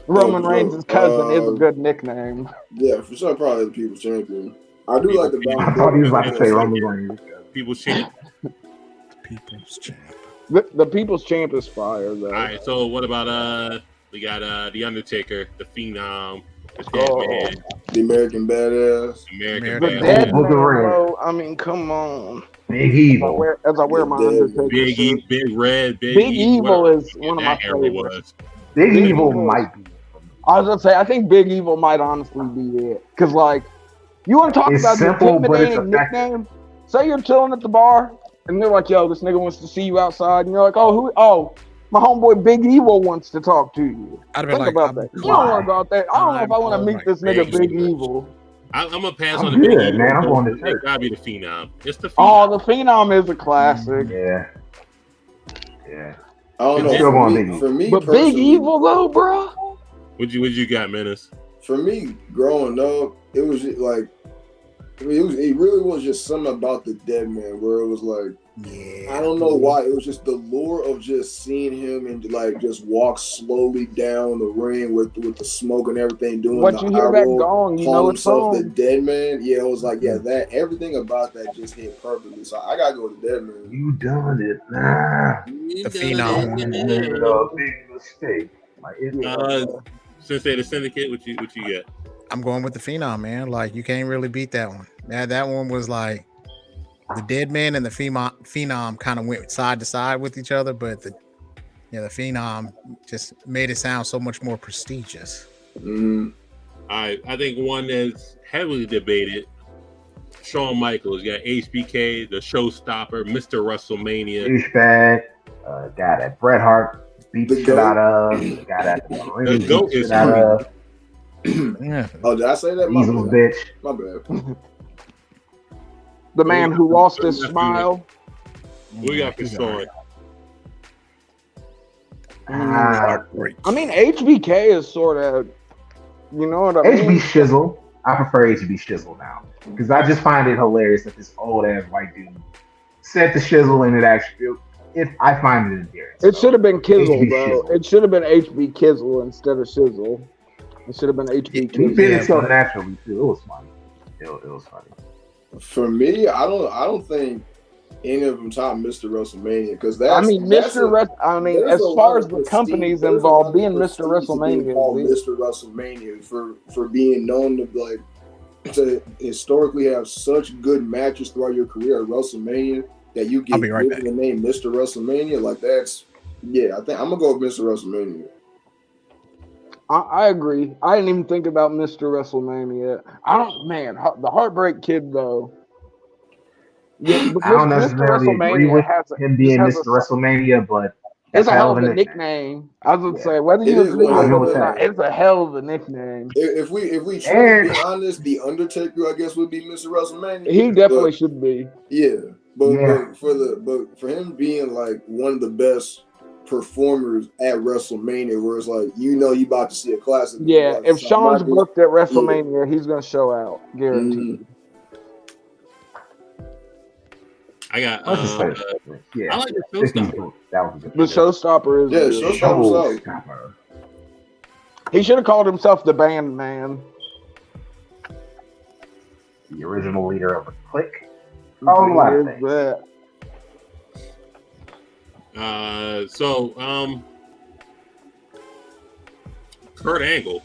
Roman Reigns' cousin is a good nickname. Yeah, for sure, probably the People's Champion. I do like the. I thought he was about to say Roman Reigns. People's Champ. People's Champ. The People's Champ is fire, though. All right, so what about we got the Undertaker, the Phenom. The American Badass. Bro, I mean, come on. Big Evil. As I wear my Undertaker Big Red. Big Evil is one of my favorites. Big Evil might be. I was going to say, I think Big Evil might honestly be it. Because, like, you want to talk about the intimidating nickname? Say you're chilling at the bar, and they're like, yo, this nigga wants to see you outside. And you're like, oh, my homeboy Big Evil wants to talk to you. Think about that. You don't want to go out there. I don't know if I want to meet this nigga Big Evil. I'm gonna pass I'm on the Big good, Evil. man. I'm going to It church. gotta be the Phenom. It's the Phenom. Oh, the Phenom is a classic. Yeah. Yeah. I don't I'm know. still going For me But personally, Big Evil though, bro. What you got, Menace? for me, growing up, it was just like, I mean, it really was just something about the dead man where it was like, Yeah. I don't know why. It was just the lure of just seeing him and like just walk slowly down the ring with the smoke and everything, doing Once the you hear eye that roll, gong, you calling know it's himself the on. dead man. Yeah, it was like, yeah, that everything about that just hit perfectly. So I gotta go with the dead man. You done it now. The Phenom. You made a big mistake. Like, Sensei the Syndicate, what you get? I'm going with the Phenom, man. Like you can't really beat that one. That one was like the Dead Man and the Phenom kind of went side to side with each other, but the Phenom just made it sound so much more prestigious. I think one that's heavily debated. Shawn Michaels, you got HBK, the Showstopper, Mr. WrestleMania. Douchebag, guy that Bret Hart beat the shit out of, the guy that the ring beat the shit out of. Yeah. Oh, did I say that? My Diesel bad. bitch. My bad. The man who lost his smile. We got for Shawn. I mean, HBK is sort of, you know what I mean? HB Shizzle. I prefer HB Shizzle now because I just find it hilarious that this old ass white dude said the shizzle and it actually. I find it endearing. It should have been Kizzle, HB though. Shizzle. It should have been HB Kizzle instead of Shizzle. It should have been HB He Kizzle. did it so naturally too. It was funny. It was funny. For me, I don't think any of them top Mr. WrestleMania because that's. I mean, as far as the companies involved, being Mr. WrestleMania, called Mr. WrestleMania for being known to historically have such good matches throughout your career at WrestleMania that you get given the name Mr. WrestleMania. Like that's, yeah. I think I'm gonna go with Mr. WrestleMania. I agree. I didn't even think about Mr. WrestleMania. The Heartbreak Kid though. Yeah, I don't necessarily agree with him being Mr. WrestleMania, but it's a hell of a nickname. I was gonna say whether you agree with it or not, it's a hell of a nickname. If we truly be honest, the Undertaker I guess would be Mr. WrestleMania. He definitely should be. Yeah, but for him being like one of the best performers at WrestleMania, where it's like you about to see a classic. Yeah, if Shawn's booked at WrestleMania, he's gonna show out, guaranteed. I got. I like the Showstopper. The Showstopper is Showstopper. He should have called himself the Band Man. The original leader of the clique. Oh, a lot of things. Kurt Angle,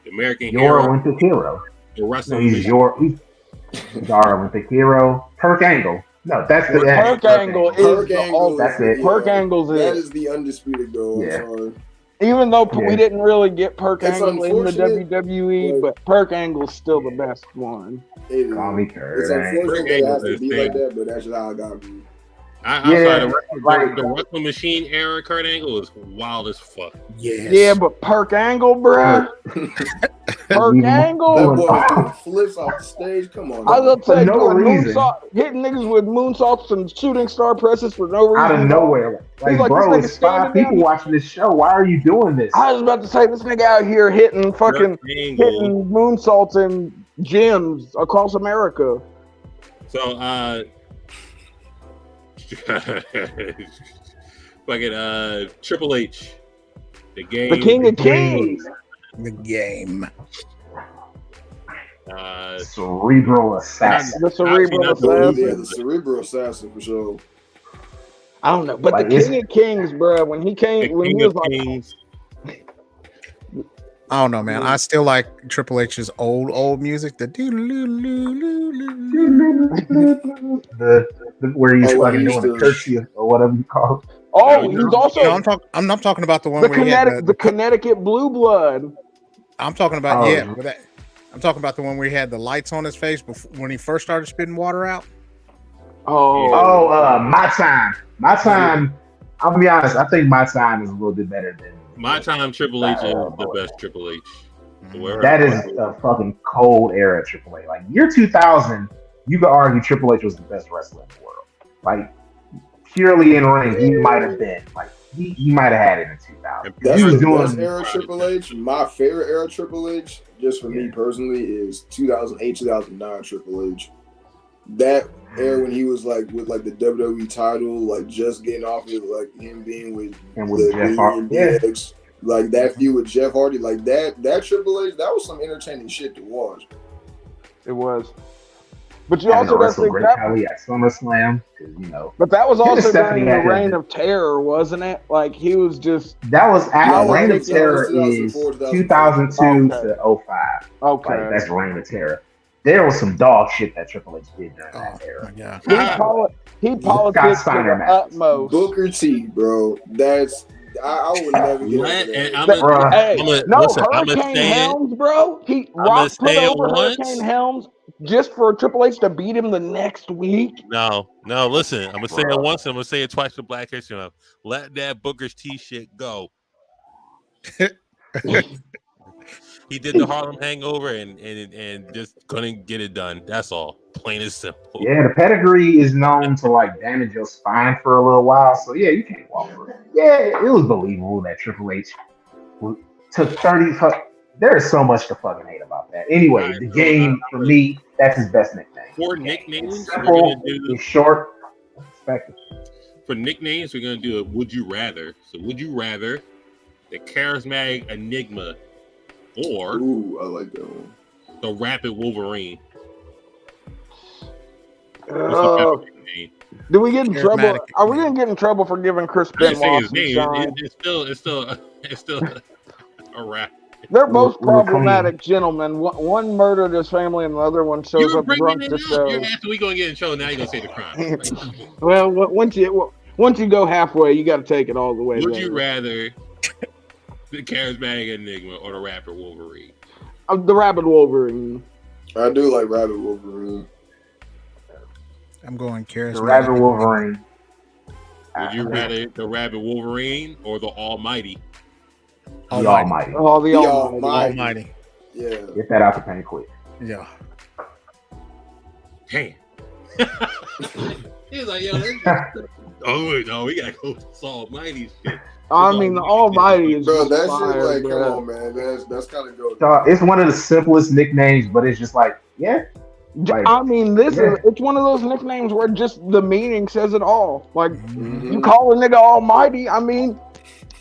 the American Your Olympic hero. The wrestling. He's Olympic hero. Perk Angle. No, that's the Perk Angle is that's it. Perk Angle's that is the undisputed goal. Yeah. I'm sorry. Even though we didn't really get Perk Angle in the WWE, but Perk Angle's still the best one. Call me Kurt. It's unfortunate that it has to be like that, but that's just how I got to be. The Wrestling Machine era Kurt Angle is wild as fuck. Yes. Yeah, but Perk Angle, bruh. Perk Angle. That boy flips off the stage. Come on. I was gonna say, hitting niggas with moonsaults and shooting star presses for no reason. Out of nowhere. Like bro, it's 5 people watching this show. Why are you doing this? I was about to say, this nigga out here hitting moonsaults in gyms across America. So, fucking Triple H, the King of Kings, the game, cerebral assassin, the cerebral assassin for sure. I don't know, but the King of Kings, bro, when he was like, Kings. I don't know, man. I still like Triple H's old music. The where he's fucking doing the curtsy or whatever you call it. Oh, he's also. I'm not talking about the one where he had the Connecticut Blue Blood. I'm talking about I'm talking about the one where he had the lights on his face when he first started spitting water out. My time. I'll be honest. I think my time is a little bit better than my time. Triple H is the best Triple H. That is a fucking cold era Triple H. Like year 2000, you could argue Triple H was the best wrestler in the world. Like purely in ring, he might have been. Like he might have had it in 2000. That's He was the doing best era Triple H. My favorite era Triple H, just for me personally, is 2008, 2009 Triple H. That era when he was like with like the WWE title, like just getting off it, like him being with Jeff Hardy. Like that feud with Jeff Hardy, like that Triple H, that was some entertaining shit to watch. It was. But you also got to think that at SummerSlam, you know. But that was also during the Reign of Terror, wasn't it? Like he was just. That was Reign of Terror is 2002 to 05. Okay, like, that's Reign of Terror. There was some dog shit that Triple H did during that era. Yeah, he politics to the utmost. Booker T, bro. That's. I would never get Hurricane Helms, bro. Rock put over Hurricane Helms just for Triple H to beat him the next week. No. Listen, I'm gonna say it once. I'm gonna say it twice for Black History Month. Let that Booker's T shit go. He did the Harlem Hangover and just couldn't get it done. That's all. Plain and simple. Yeah, the pedigree is known to like damage your spine for a little while. So yeah, you can't walk through it. Yeah, it was believable that Triple H took 30. There is so much to fucking hate about that. Anyway, the game for me, that's his best nickname. For nicknames, it's short, effective. For nicknames, we're gonna do a Would You Rather. So, would you rather the charismatic Enigma or I like that one. The Rapid Wolverine? Do we get in trouble? Are we gonna get in trouble for giving Chris Benoit some shine? It's still a rap. They're both problematic gentlemen. One murdered his family, and the other one shows up drunk to show. You're asking we gonna get in trouble. Now you're gonna say the crime. Well, once you go halfway, you got to take it all the way. Would you rather the charismatic Enigma or the Rapid Wolverine? The Rapid Wolverine. I do like Rapid Wolverine. I'm going charismatic. The Rapid Wolverine. Would you rather the Rapid Wolverine or the Almighty? The Almighty. Oh, the Almighty. Yeah. Get that out the paint quick. Yeah. Damn. He's like, yo, no, we gotta go to Almighty shit. I mean, the Almighty is bro. That fire, shit, like, bro. come on, man. That's kind of good. It's one of the simplest nicknames, but it's just like, yeah. Like, I mean, it's one of those nicknames where just the meaning says it all. Like, you call a nigga Almighty, I mean.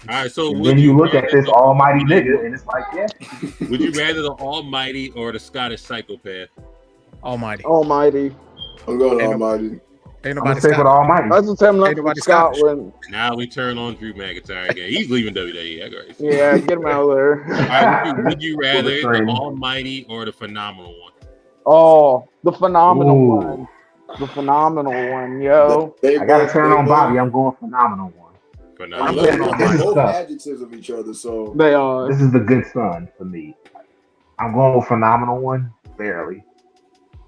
All right, so when you look at this almighty nigga, and it's like, yeah. Would you rather the Almighty or the Scottish Psychopath? Almighty. I'm going Almighty. Ain't nobody for the Almighty. That's what's happening in Scotland. Now we turn on Drew McIntyre again. He's leaving WWE. Yeah, get him out of there. All right, would you rather the Almighty or the Phenomenal One? Oh, the Phenomenal one. The Phenomenal one, yo. I gotta turn on Bobby. I'm going Phenomenal one. They're both adjectives of each other, so they are. This is the good son for me. I'm going with Phenomenal one, barely.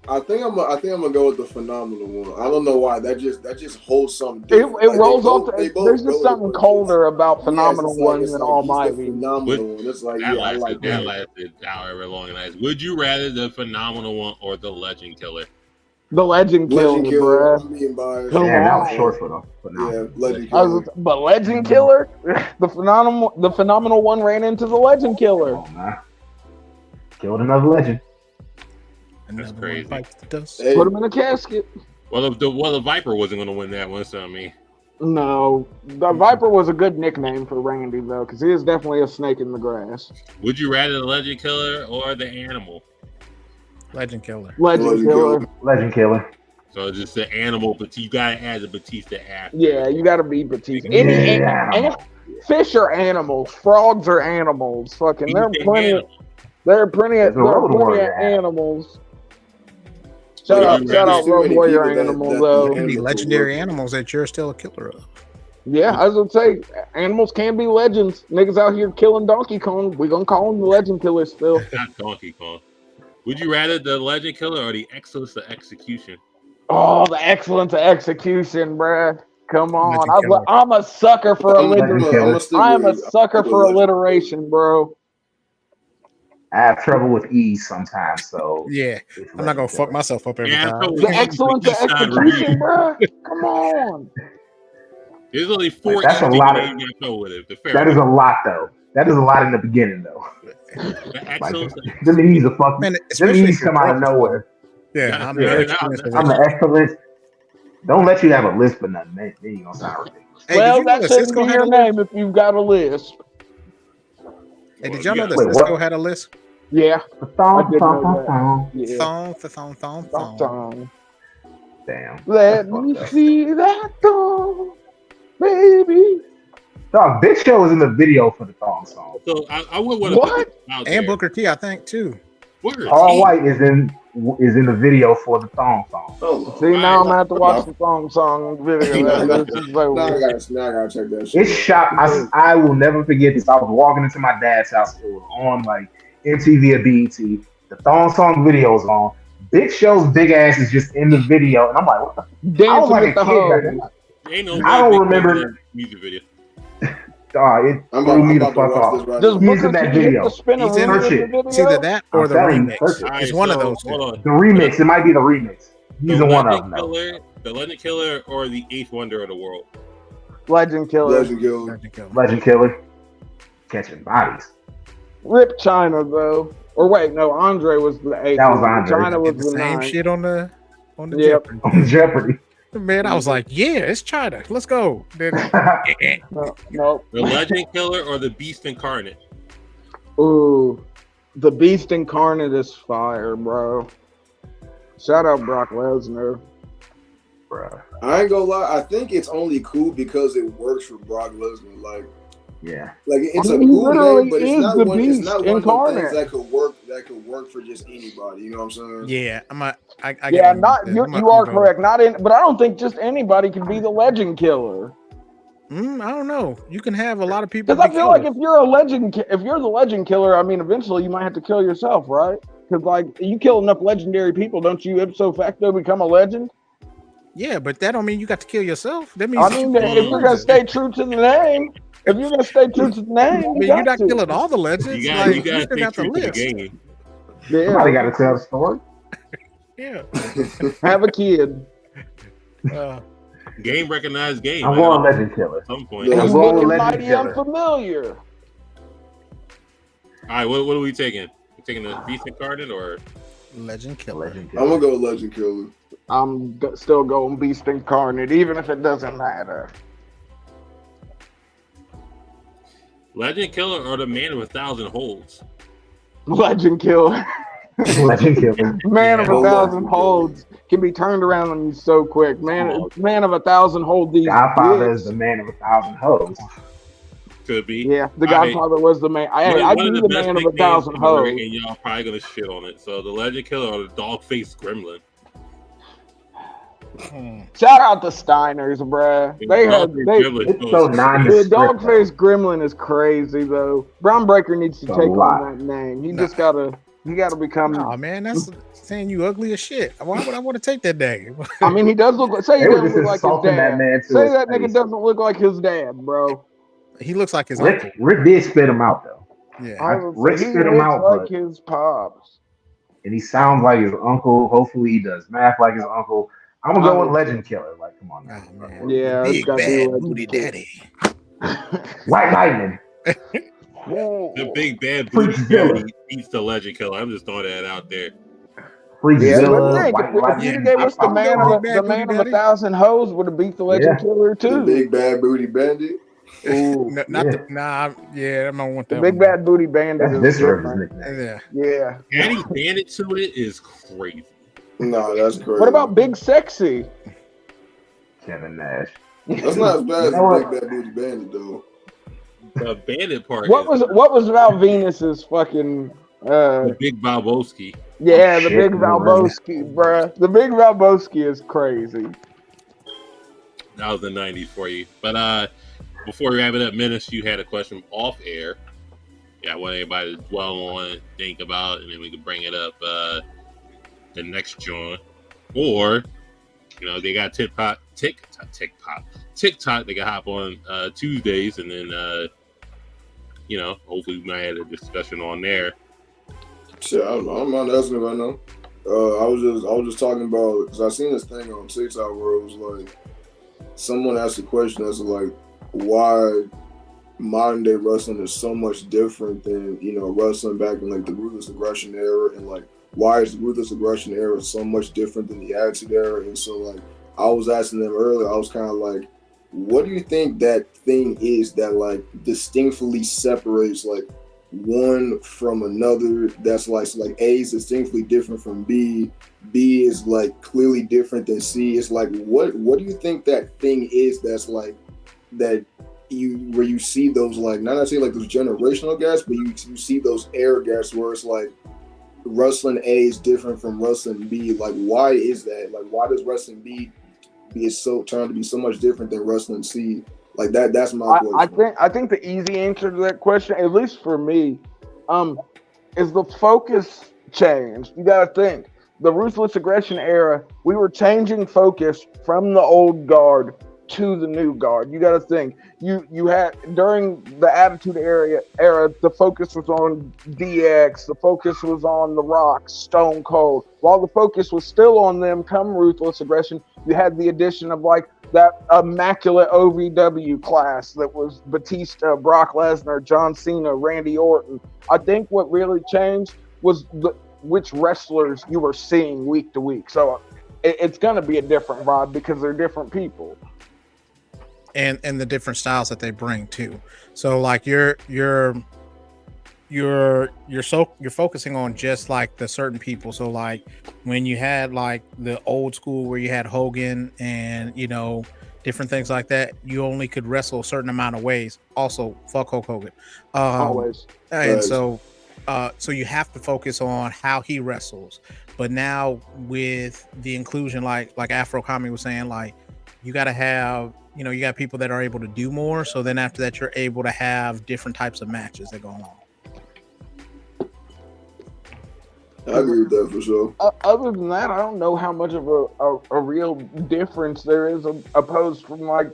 I think I'm gonna go with the Phenomenal one. I don't know why. That just holds something different. It rolls off. There's just something colder about Phenomenal one than Almighty. Phenomenal one. It's like that lasted however long it lasts. Would you rather the Phenomenal One or the Legend Killer? The Legend Killer, bro. Yeah, that was short for them. Yeah, Legend Killer. But Legend Killer, the Phenomenal One ran into the Legend Killer. Oh, man. Killed another legend. That's crazy. Put him in a casket. Well, the Viper wasn't going to win that one, so I mean. No, the Viper was a good nickname for Randy though, because he is definitely a snake in the grass. Would you rather the Legend Killer or the Animal? Legend Killer. Legend Killer. So it's just the Animal, but you gotta add the Batista after. Yeah, you gotta be Batista. Fish are animals. Frogs are animals. Fucking, there are plenty of animals. Shout out Road Warrior Animal though. Can be legendary animals that you're still a killer of. Yeah, I was gonna say animals can be legends. Niggas out here killing Donkey Kong. We gonna call him the Legend Killer still. Not Donkey Kong. Would you rather the Legend Killer or the Excellence of Execution? Oh, the Excellence of Execution, bruh. Come on. I'm a sucker for alliteration. I am a sucker for alliteration, bro. I have trouble with E's sometimes, so Yeah, it's I'm not gonna Legend fuck Killer. myself up every Yeah, time. The excellence of execution, bro. Come on. There's only Like, 4 that's a E's lot of. you got to go with it. But fair That is enough. a lot, though. That is a lot in the beginning, though. The Like excellence. them E's are fucking. Man, Them especially if E's you're come out drunk of or something. nowhere. Yeah, Gotta I'm figure the it out. excellence of I'm the it. excellence. Don't let you have a lisp or nothing. Then you gonna sound ridiculous. Hey, did Well, you know that that shouldn't Cisco be had a your list? name if you've got a list. Hey, did Well, y'all you know got- that Wait, Cisco what? had a list? Yeah, The I thong, did thong, know thong, that. thong. Yeah. Thong. Song. Damn. Let That's me fucked up. see that thong, baby. Dog, Big Show was in the video for the thong song. So I would want to put What? this out And there. Booker T, I think too. Booker Paul T. White is in the video for the thong song. Oh, See, now I'm gonna have to watch no. the song video Now after this is I over. gotta check that shit It's out. shot. I will never forget this. I was walking into my dad's house. It was on like MTV or BET. The thong song video was on. Big Show's big ass is just in the video, and I'm like, what the? I was Dancing like with a the kid back hoes. then. Ain't no I way don't Big remember- Show's in the music video. It I'm threw me the about to fuck watch this off. right Does now. He's Booker in that T hit video. the spinner He's in in Search the it. video? It's either that or I'm the telling you, remix. search it. All right, It's one of so, those two. hold on. The remix. It might be the remix. He's The in one of Legend them though. Killer, the Legend Killer, or the Eighth Wonder of the World. Legend Killer. Legend Killer. Legend Killer. Legend Killer, catching bodies. Rip China though. Or wait, no, Andre was the eighth. That was one. Andre. China was Did the the same ninth. shit on the Yep. Jeopardy. On Jeopardy. Man, I was like, yeah, it's China. Let's go. Then, No. The Legend Killer or the Beast Incarnate. Ooh, the Beast Incarnate is fire, bro. Shout out Brock Lesnar. Bruh. I ain't gonna lie. I think it's only cool because it works for Brock Lesnar. Yeah. Like it's I a mean, he cool literally name, but it's is not the one. It's Beast not one of the incarnate. things that could work. That could work for just anybody. You know what I'm saying? yeah, I get Yeah, what not saying. you. I'm You gonna are go. correct. Not in, but I don't think just anybody can be the Legend Killer. I don't know. You can have a lot of people. Because I be feel like killers. if you're the Legend Killer, I mean, eventually you might have to kill yourself, right? Because like you kill enough legendary people, don't you ipso facto become a legend? Yeah, but that don't mean you got to kill yourself. That means I mean, if you're gonna legend. stay true to the name, if you're gonna stay true to the name, I you mean, you're got not to. killing all the legends. You Like, got to still stay got the true to the list. game. Somebody got Yeah, to tell the story. Yeah. have a kid. Game recognized game. I'm man, going Legend Killer. at some point. Yeah. I'm He's going with looking Legend mighty Killer. unfamiliar. All right, what are we taking? We taking the Beast Incarnate or Legend Killer. Legend I'm gonna Killer. go Legend Killer. I'm still going Beast Incarnate, even if it doesn't matter. Legend Killer or the Man of 1,000 Holds? Legend Killer. Legend Killer. Man of Yeah. 1,000 holds can be turned around on you so quick. Man of 1,000 hold these. Godfather is dicks. the man of 1,000 hoes. Could be. Yeah, the All right. Godfather was the man. Hey, I One of knew the the best man of nicknames 1,000 ever, hoes. and y'all probably gonna shit on it. So the Legend Killer or the Dog-Faced Gremlin? Shout out to Steiners, bruh. They had Dog-Faced they. Gremlin It's goes so crazy. The nondescript. dog-faced gremlin is crazy though. Brown Breaker needs to It's a take lot. on that name. He Nah. just gotta become. Oh man, that's saying you ugly as shit. Why would I want to take that name? I mean, he does look like. Say he They were doesn't just look like his insulting that dad. man to Say his that face. nigga doesn't look like his dad, bro. He looks like his uncle. Rick did spit him out though, Yeah. I would Rick say he spit him looks out, like but his pops. and he sounds like his uncle. Hopefully, he does math like his uncle. I'm gonna go with Legend Killer. Like, come on now. Oh, man. Yeah, it's Big gotta be bad Legend booty Killer. daddy. White Lightning. The big bad booty Freakzilla. daddy beats the Legend Killer. I'm just throwing that out there. Yeah, Freakzilla. but think White if you'd Lightning. have gave us the I'm man going of Big the Bad man Booty of Daddy. 1,000 hoes would have beat the Legend Yeah. Killer The too. Big Bad Booty Bandit. Ooh, Not Yeah. the, nah, yeah, I don't want the that Big one. Bad Booty Bandit That's is Viscera's different. nickname. Yeah. Yeah. Adding Bandit to it is crazy. No, that's crazy. What about Big Sexy? Kevin Nash. That's not as bad You as know the what? Big Bad Booty Bandit though. The Bandit part What was about Venus's fucking the Big Balboski. yeah, the Shit Big in the ring. Valboski, bruh. The Big Valboski is crazy. That was the 90s for you. But before we wrap it up, Menace, you had a question off air. Yeah, I want everybody to dwell on, think about, and then we can bring it up the next joint. Or, they got TikTok. They can hop on Tuesdays, and then hopefully we might have a discussion on there. Shit, I'm not asking right now. I was just talking about because I seen this thing on TikTok where it was like someone asked a question as to like why modern day wrestling is so much different than wrestling back in like the ruthless aggression era, and like why is the ruthless aggression era so much different than the attitude era. And so like I was asking them earlier, I was kind of like, what do you think that thing is that like distinctly separates like one from another, that's like so like A is distinctly different from B is like clearly different than C. It's like what do you think that thing is that's like that where you see those like not necessarily like those generational gaps, but you see those era gaps where it's like wrestling A is different from wrestling B. Like why is that? Like why does wrestling B be so trying to be so much different than wrestling C? Like that's my question. I think the easy answer to that question, at least for me, is the focus changed. You gotta think. The ruthless aggression era, we were changing focus from the old guard to the new guard. You got to think. You had during the Attitude era, the focus was on DX. The focus was on The Rock, Stone Cold. While the focus was still on them, come Ruthless Aggression, you had the addition of like that immaculate OVW class that was Batista, Brock Lesnar, John Cena, Randy Orton. I think what really changed was which wrestlers you were seeing week to week. So it's going to be a different vibe because they're different people. And the different styles that they bring too. So like you're focusing on just like the certain people. So like when you had like the old school where you had Hogan and different things like that, you only could wrestle a certain amount of ways. Also, fuck Hulk Hogan. Always. And so you have to focus on how he wrestles. But now with the inclusion, like Afro Kami was saying, like you got to have, you got people that are able to do more. So then after that, you're able to have different types of matches that go on. I agree with that for sure. Other than that, I don't know how much of a real difference there is opposed from like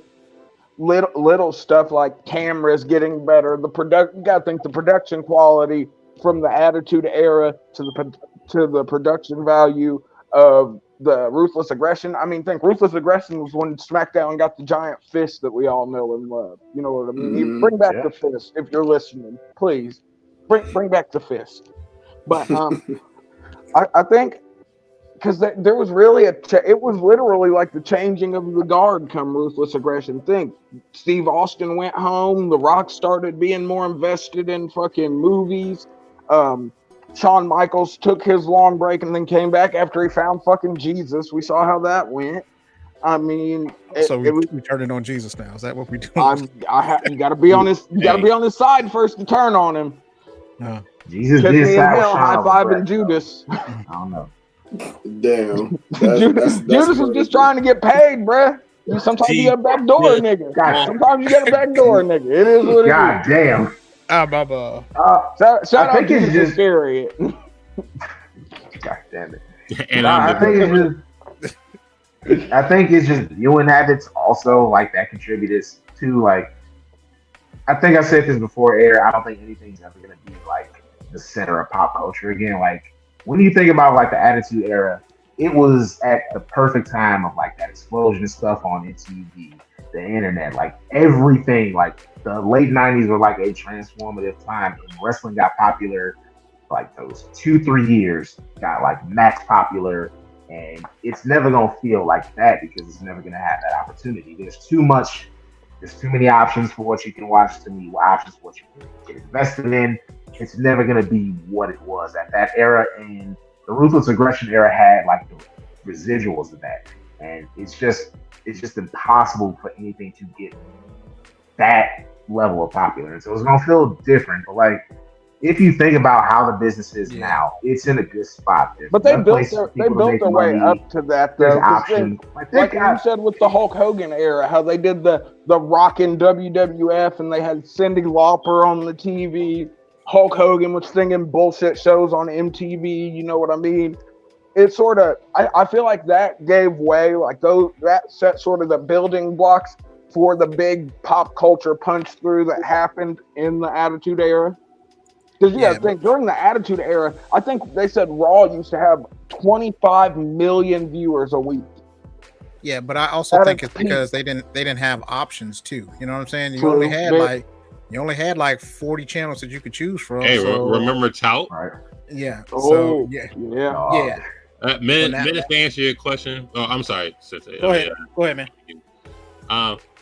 little stuff like cameras getting better. You got to think the production quality from the Attitude Era to the production value of the Ruthless Aggression. I mean, think Ruthless Aggression was when SmackDown got the giant fist that we all know and love. You know what I mean? Mm-hmm. Bring back the fist if you're listening, please. Bring back the fist. But I think because there was really it was literally like the changing of the guard come Ruthless Aggression. Think Steve Austin went home. The Rock started being more invested in fucking movies. Shawn Michaels took his long break and then came back after he found fucking Jesus. We saw how that went. I mean, we turning on Jesus now. Is that what we do? You got to be on his. You got to be on his side first to turn on him. No. Jesus Took did me in hell, high fiving right, Judas. I don't know. Damn. Judas was just trying to get paid, bruh. Sometimes you got a back door, nigga. Sometimes you got a back door, nigga. It is what it is. God damn. Baba. Shout out Judas Iscariot. God damn it. And I think it's just viewing habits also like that contributed to like. I think I said this before air. I don't think anything's ever gonna be like the center of pop culture again. Like when you think about like the Attitude Era, it was at the perfect time of like that explosion of stuff on MTV, the internet, like everything. Like the late '90s were like a transformative time, and wrestling got popular. Like those 2-3 years got like max popular, and it's never gonna feel like that because it's never gonna have that opportunity. There's too many options for what you can watch, too many options for what you can get invested in. It's never gonna be what it was at that era, and the Ruthless Aggression era had like the residuals of that, and it's just impossible for anything to get that level of popular. And so it's gonna feel different, but like if you think about how the business is now, it's in a good spot. But they built their way up to that, though. Like you said with the Hulk Hogan era, how they did the Rockin' WWF, and they had Cyndi Lauper on the TV. Hulk Hogan was singing bullshit shows on MTV. You know what I mean? It sort of, I feel like that gave way, like that set sort of the building blocks for the big pop culture punch through that happened in the Attitude Era. Because you got to think, during the Attitude Era, I think they said Raw used to have 25 million viewers a week. Yeah, but I also think it's because they didn't have options too. You know what I'm saying? You only had like 40 channels that you could choose from. Hey, remember Tout? Right. Yeah. Oh, so yeah. Minutes to answer your question. Oh, I'm sorry. Go ahead. Go ahead, man.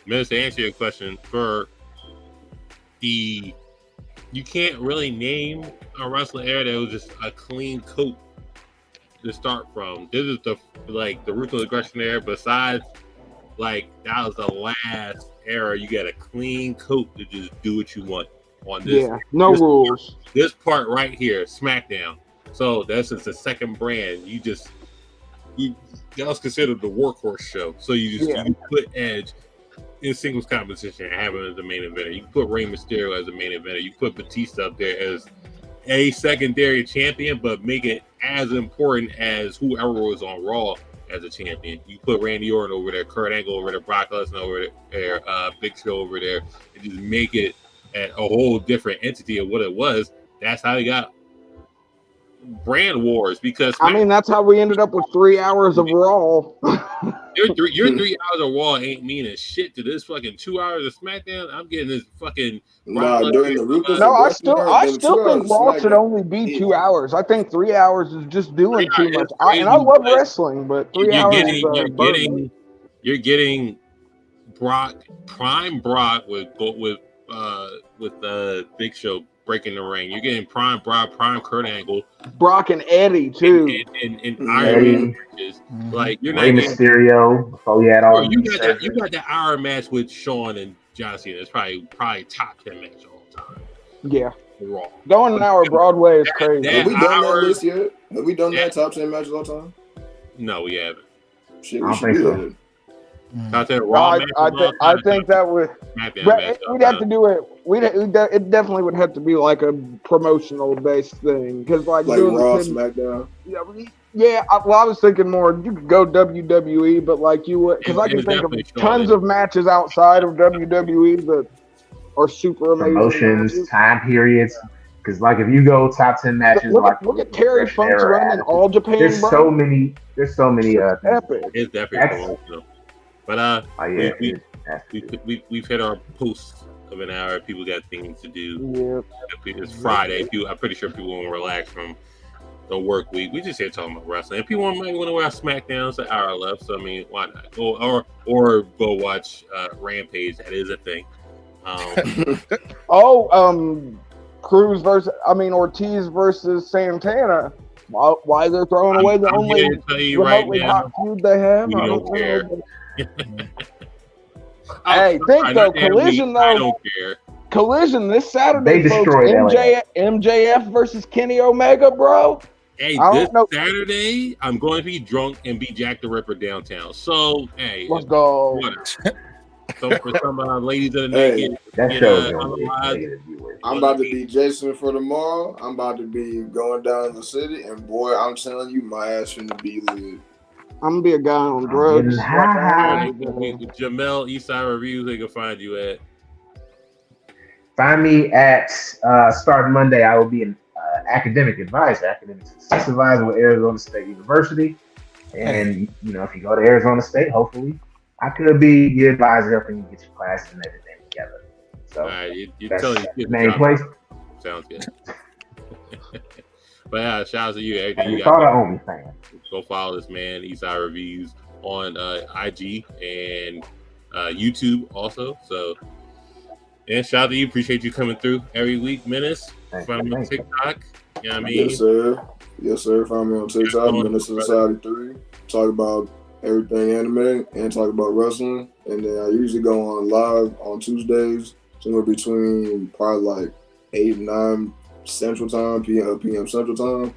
Minutes to answer your question for you can't really name a wrestling era that was just a clean coat to start from. This is the ruthless aggression era. Besides, like, that was the last era. You got a clean coat to just do what you want on this. Yeah, no rules. This part right here, SmackDown. So that's just the second brand. That was considered the workhorse show. So you put Edge in singles competition and have him as the main eventer. You put Rey Mysterio as the main eventer. You put Batista up there as a secondary champion, but make it as important as whoever was on Raw as a champion. You put Randy Orton over there, Kurt Angle over there, Brock Lesnar over there, Big Show over there, and just make it a whole different entity of what it was. That's how you got brand wars, because that's how we ended up with 3 hours of Raw. your 3 hours of Raw ain't meaning shit to this fucking 2 hours of SmackDown. I'm getting this fucking during the Ruthless. No, I still think Raw should only be 2 hours. I think 3 hours is just doing too much. I love wrestling, but 3 hours you're getting prime Brock with Big Show breaking the ring. You're getting prime Brock, prime Kurt Angle, Brock and Eddie too, and Iron Man. Like, you're Rey not Mysterio before you had all. You got that Iron match with Shawn and John Cena. It's probably top 10 match of all time. Yeah. Raw. Going an hour Broadway is crazy. Have we done that list yet? Have we done that top 10 matches all time? No, we haven't. Shit, we should do that. I think that would. We'd have to do it. It definitely would have to be like a promotional based thing, because like Raw, SmackDown. Yeah. I was thinking more. You could go WWE, but like you would, because I can think of tons of matches outside of WWE that are super amazing. Promotions, time periods. Because like if you go top 10 matches, look at Terry Funk's run in All Japan. There's so many. Epic. It's definitely promotional. But we've hit our post of an hour. People got things to do. Yeah. It's Friday. I'm pretty sure people want to relax from the work week. We just here talking about wrestling. And people might want to watch SmackDown. It's an hour left, so I mean, why not? Or go watch Rampage. That is a thing. Ortiz versus Santana. Why they're throwing away the only remotely hot feud they have? I don't care. Hey, Collision though. I don't care. Collision this Saturday. They destroyed MJF versus Kenny Omega, bro. Hey, Saturday, I'm going to be drunk and be Jack the Ripper downtown. So, hey, let's go. So for some ladies that are naked, I'm about to be Jason for tomorrow. I'm about to be going down the city, and boy, I'm telling you, my ass finna be lit. I'm gonna be a guy on drugs. Jamel, Eastside Reviews, they can find you at. Find me at starting Monday. I will be an academic success advisor with Arizona State University. And if you go to Arizona State, hopefully I could be your advisor helping you get your classes and everything together. So all right, you're telling the main place. Sounds good. But shout out to you. Everything you got. OnlyFans. Go follow this man, Eastside Reviews, on IG and YouTube also. So, and shout out to you. Appreciate you coming through every week. Menace. Find me on TikTok. You know what I mean? Yes, sir. Find me on TikTok. Menace Society 3. Talk about everything anime and talk about wrestling. And then I usually go on live on Tuesdays, somewhere between probably like 8 and 9 Central Time, PM Central Time.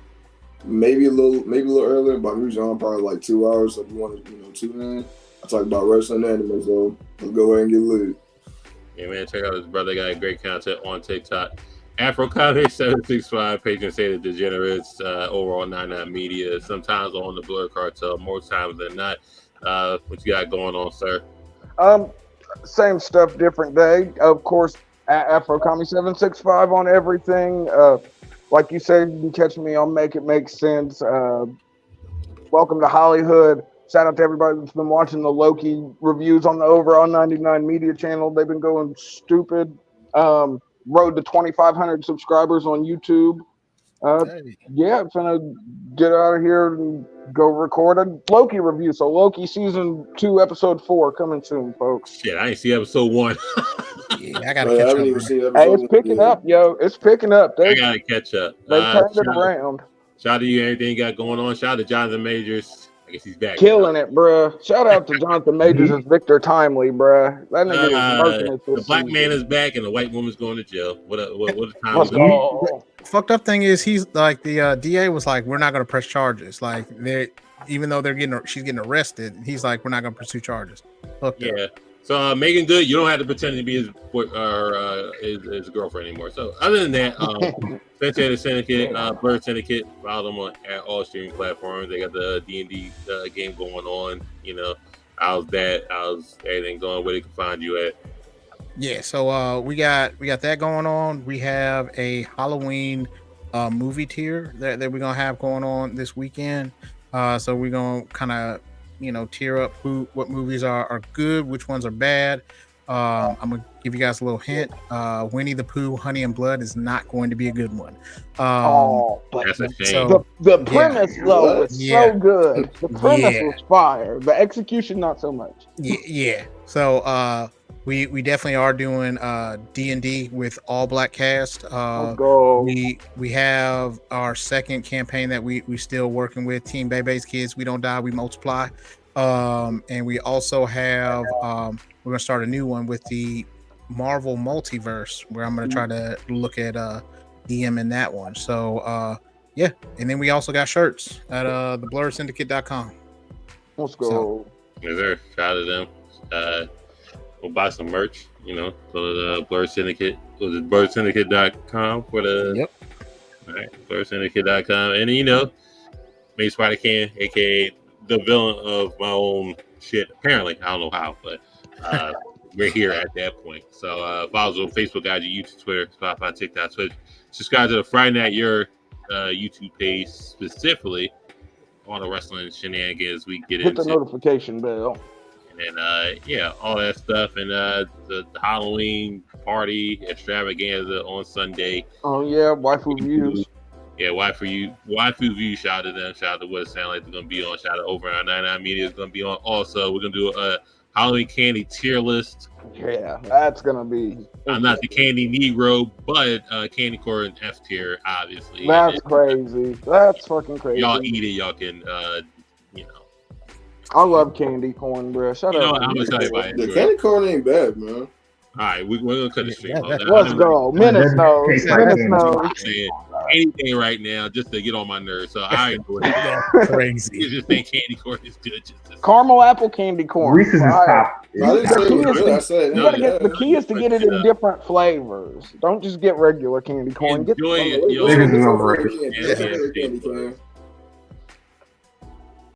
Maybe a little earlier, but I'm usually on probably like 2 hours. So if you want to, tune in, I talk about wrestling and anime. So let's go ahead and get lit. Yeah, man, check out this brother. Got great content on TikTok. Afrocomic 765, Patron Say the Degenerates, overall 99 Media. Sometimes on the Blur Cartel, more times than not. What you got going on, sir? Same stuff, different day. Of course, at AfroCommy765 on everything. Like you said, you can catch me on Make It Make Sense. Welcome to Hollywood. Shout out to everybody that's been watching the Loki reviews on the Overall 99 Media channel. They've been going stupid. Road to 2,500 subscribers on YouTube. Yeah, I'm gonna get out of here and go record a Loki review. So Loki season 2, episode 4 coming soon, folks. Shit, I ain't see episode 1. Yeah, I gotta catch up. Hey, it's picking up, yo. It's picking up. I gotta catch up. They turned it around. Shout out to you, everything you got going on. Shout out to Jonathan Majors. I guess he's back. Killing it, bruh. Shout out to Jonathan Majors as Victor Timely, bruh. That nigga is marking it. The black man is back and the white woman's going to jail. What a time. Let's go. Fucked up thing is he's like the DA was like, we're not going to press charges. Like they, even though she's getting arrested, he's like, we're not going to pursue charges. Fucked up. So Megan Good, you don't have to pretend to be his girlfriend anymore. So other than that, Cincinnati Syndicate, Blur Syndicate, follow them on at all streaming platforms. They got the D&D game going on. You know, how's everything going? Where they can find you at? Yeah, so we got that going on. We have a Halloween movie tier that we're gonna have going on this weekend. So we're gonna kind of tier up what movies are good, which ones are bad. I'm gonna give you guys a little hint. Winnie the Pooh, Honey and Blood is not going to be a good one. But that's a shame. The premise though was so good. The premise was fire. The execution not so much. Yeah. So we definitely are doing D&D with all black cast. Let's go. We have our second campaign that we still working with, Team Bebe's Kids We Don't Die, We Multiply. And we also have we're gonna start a new one with the Marvel Multiverse, where I'm gonna try to look at DM in that one. So yeah, and then we also got shirts at theblursyndicate.com. Let's go. Is there? Shout out to them. We'll buy some merch, go to the Blur Syndicate. Was it blursyndicate.com for the? Yep. All right, blursyndicate.com. And Mace Spider Can, aka the villain of my own shit. Apparently, I don't know how, but we're here at that point. So follow us on Facebook, IG, YouTube, Twitter, Spotify, TikTok, Twitch. Subscribe to the Friday Night Yerrr YouTube page specifically. All the wrestling shenanigans we get into. Hit the notification bell. And all that stuff, and the Halloween party extravaganza on Sunday. Oh yeah, waifu views. Yeah, waifu views. Shout out to them. Shout out to what it sounds like they're gonna be on. Shout out over on 99 Media is gonna be on. Also, we're gonna do a Halloween candy tier list. Yeah, that's gonna be. I'm not the candy Negro, but candy corn F tier, obviously. That's crazy. That's fucking crazy. Y'all eat it. Y'all can, I love candy corn, bro. Shut up. I'm gonna tell you about it. The candy corn ain't bad, man. All right, we're gonna cut the stream off. Let's go. Menace knows. Anything right now just to get on my nerves. So I enjoy it. Crazy. You just think candy corn is good. Caramel apple candy corn. Reese's is top. The key is to get it in different flavors. Don't just get regular candy corn. Enjoy get it. Candy corn.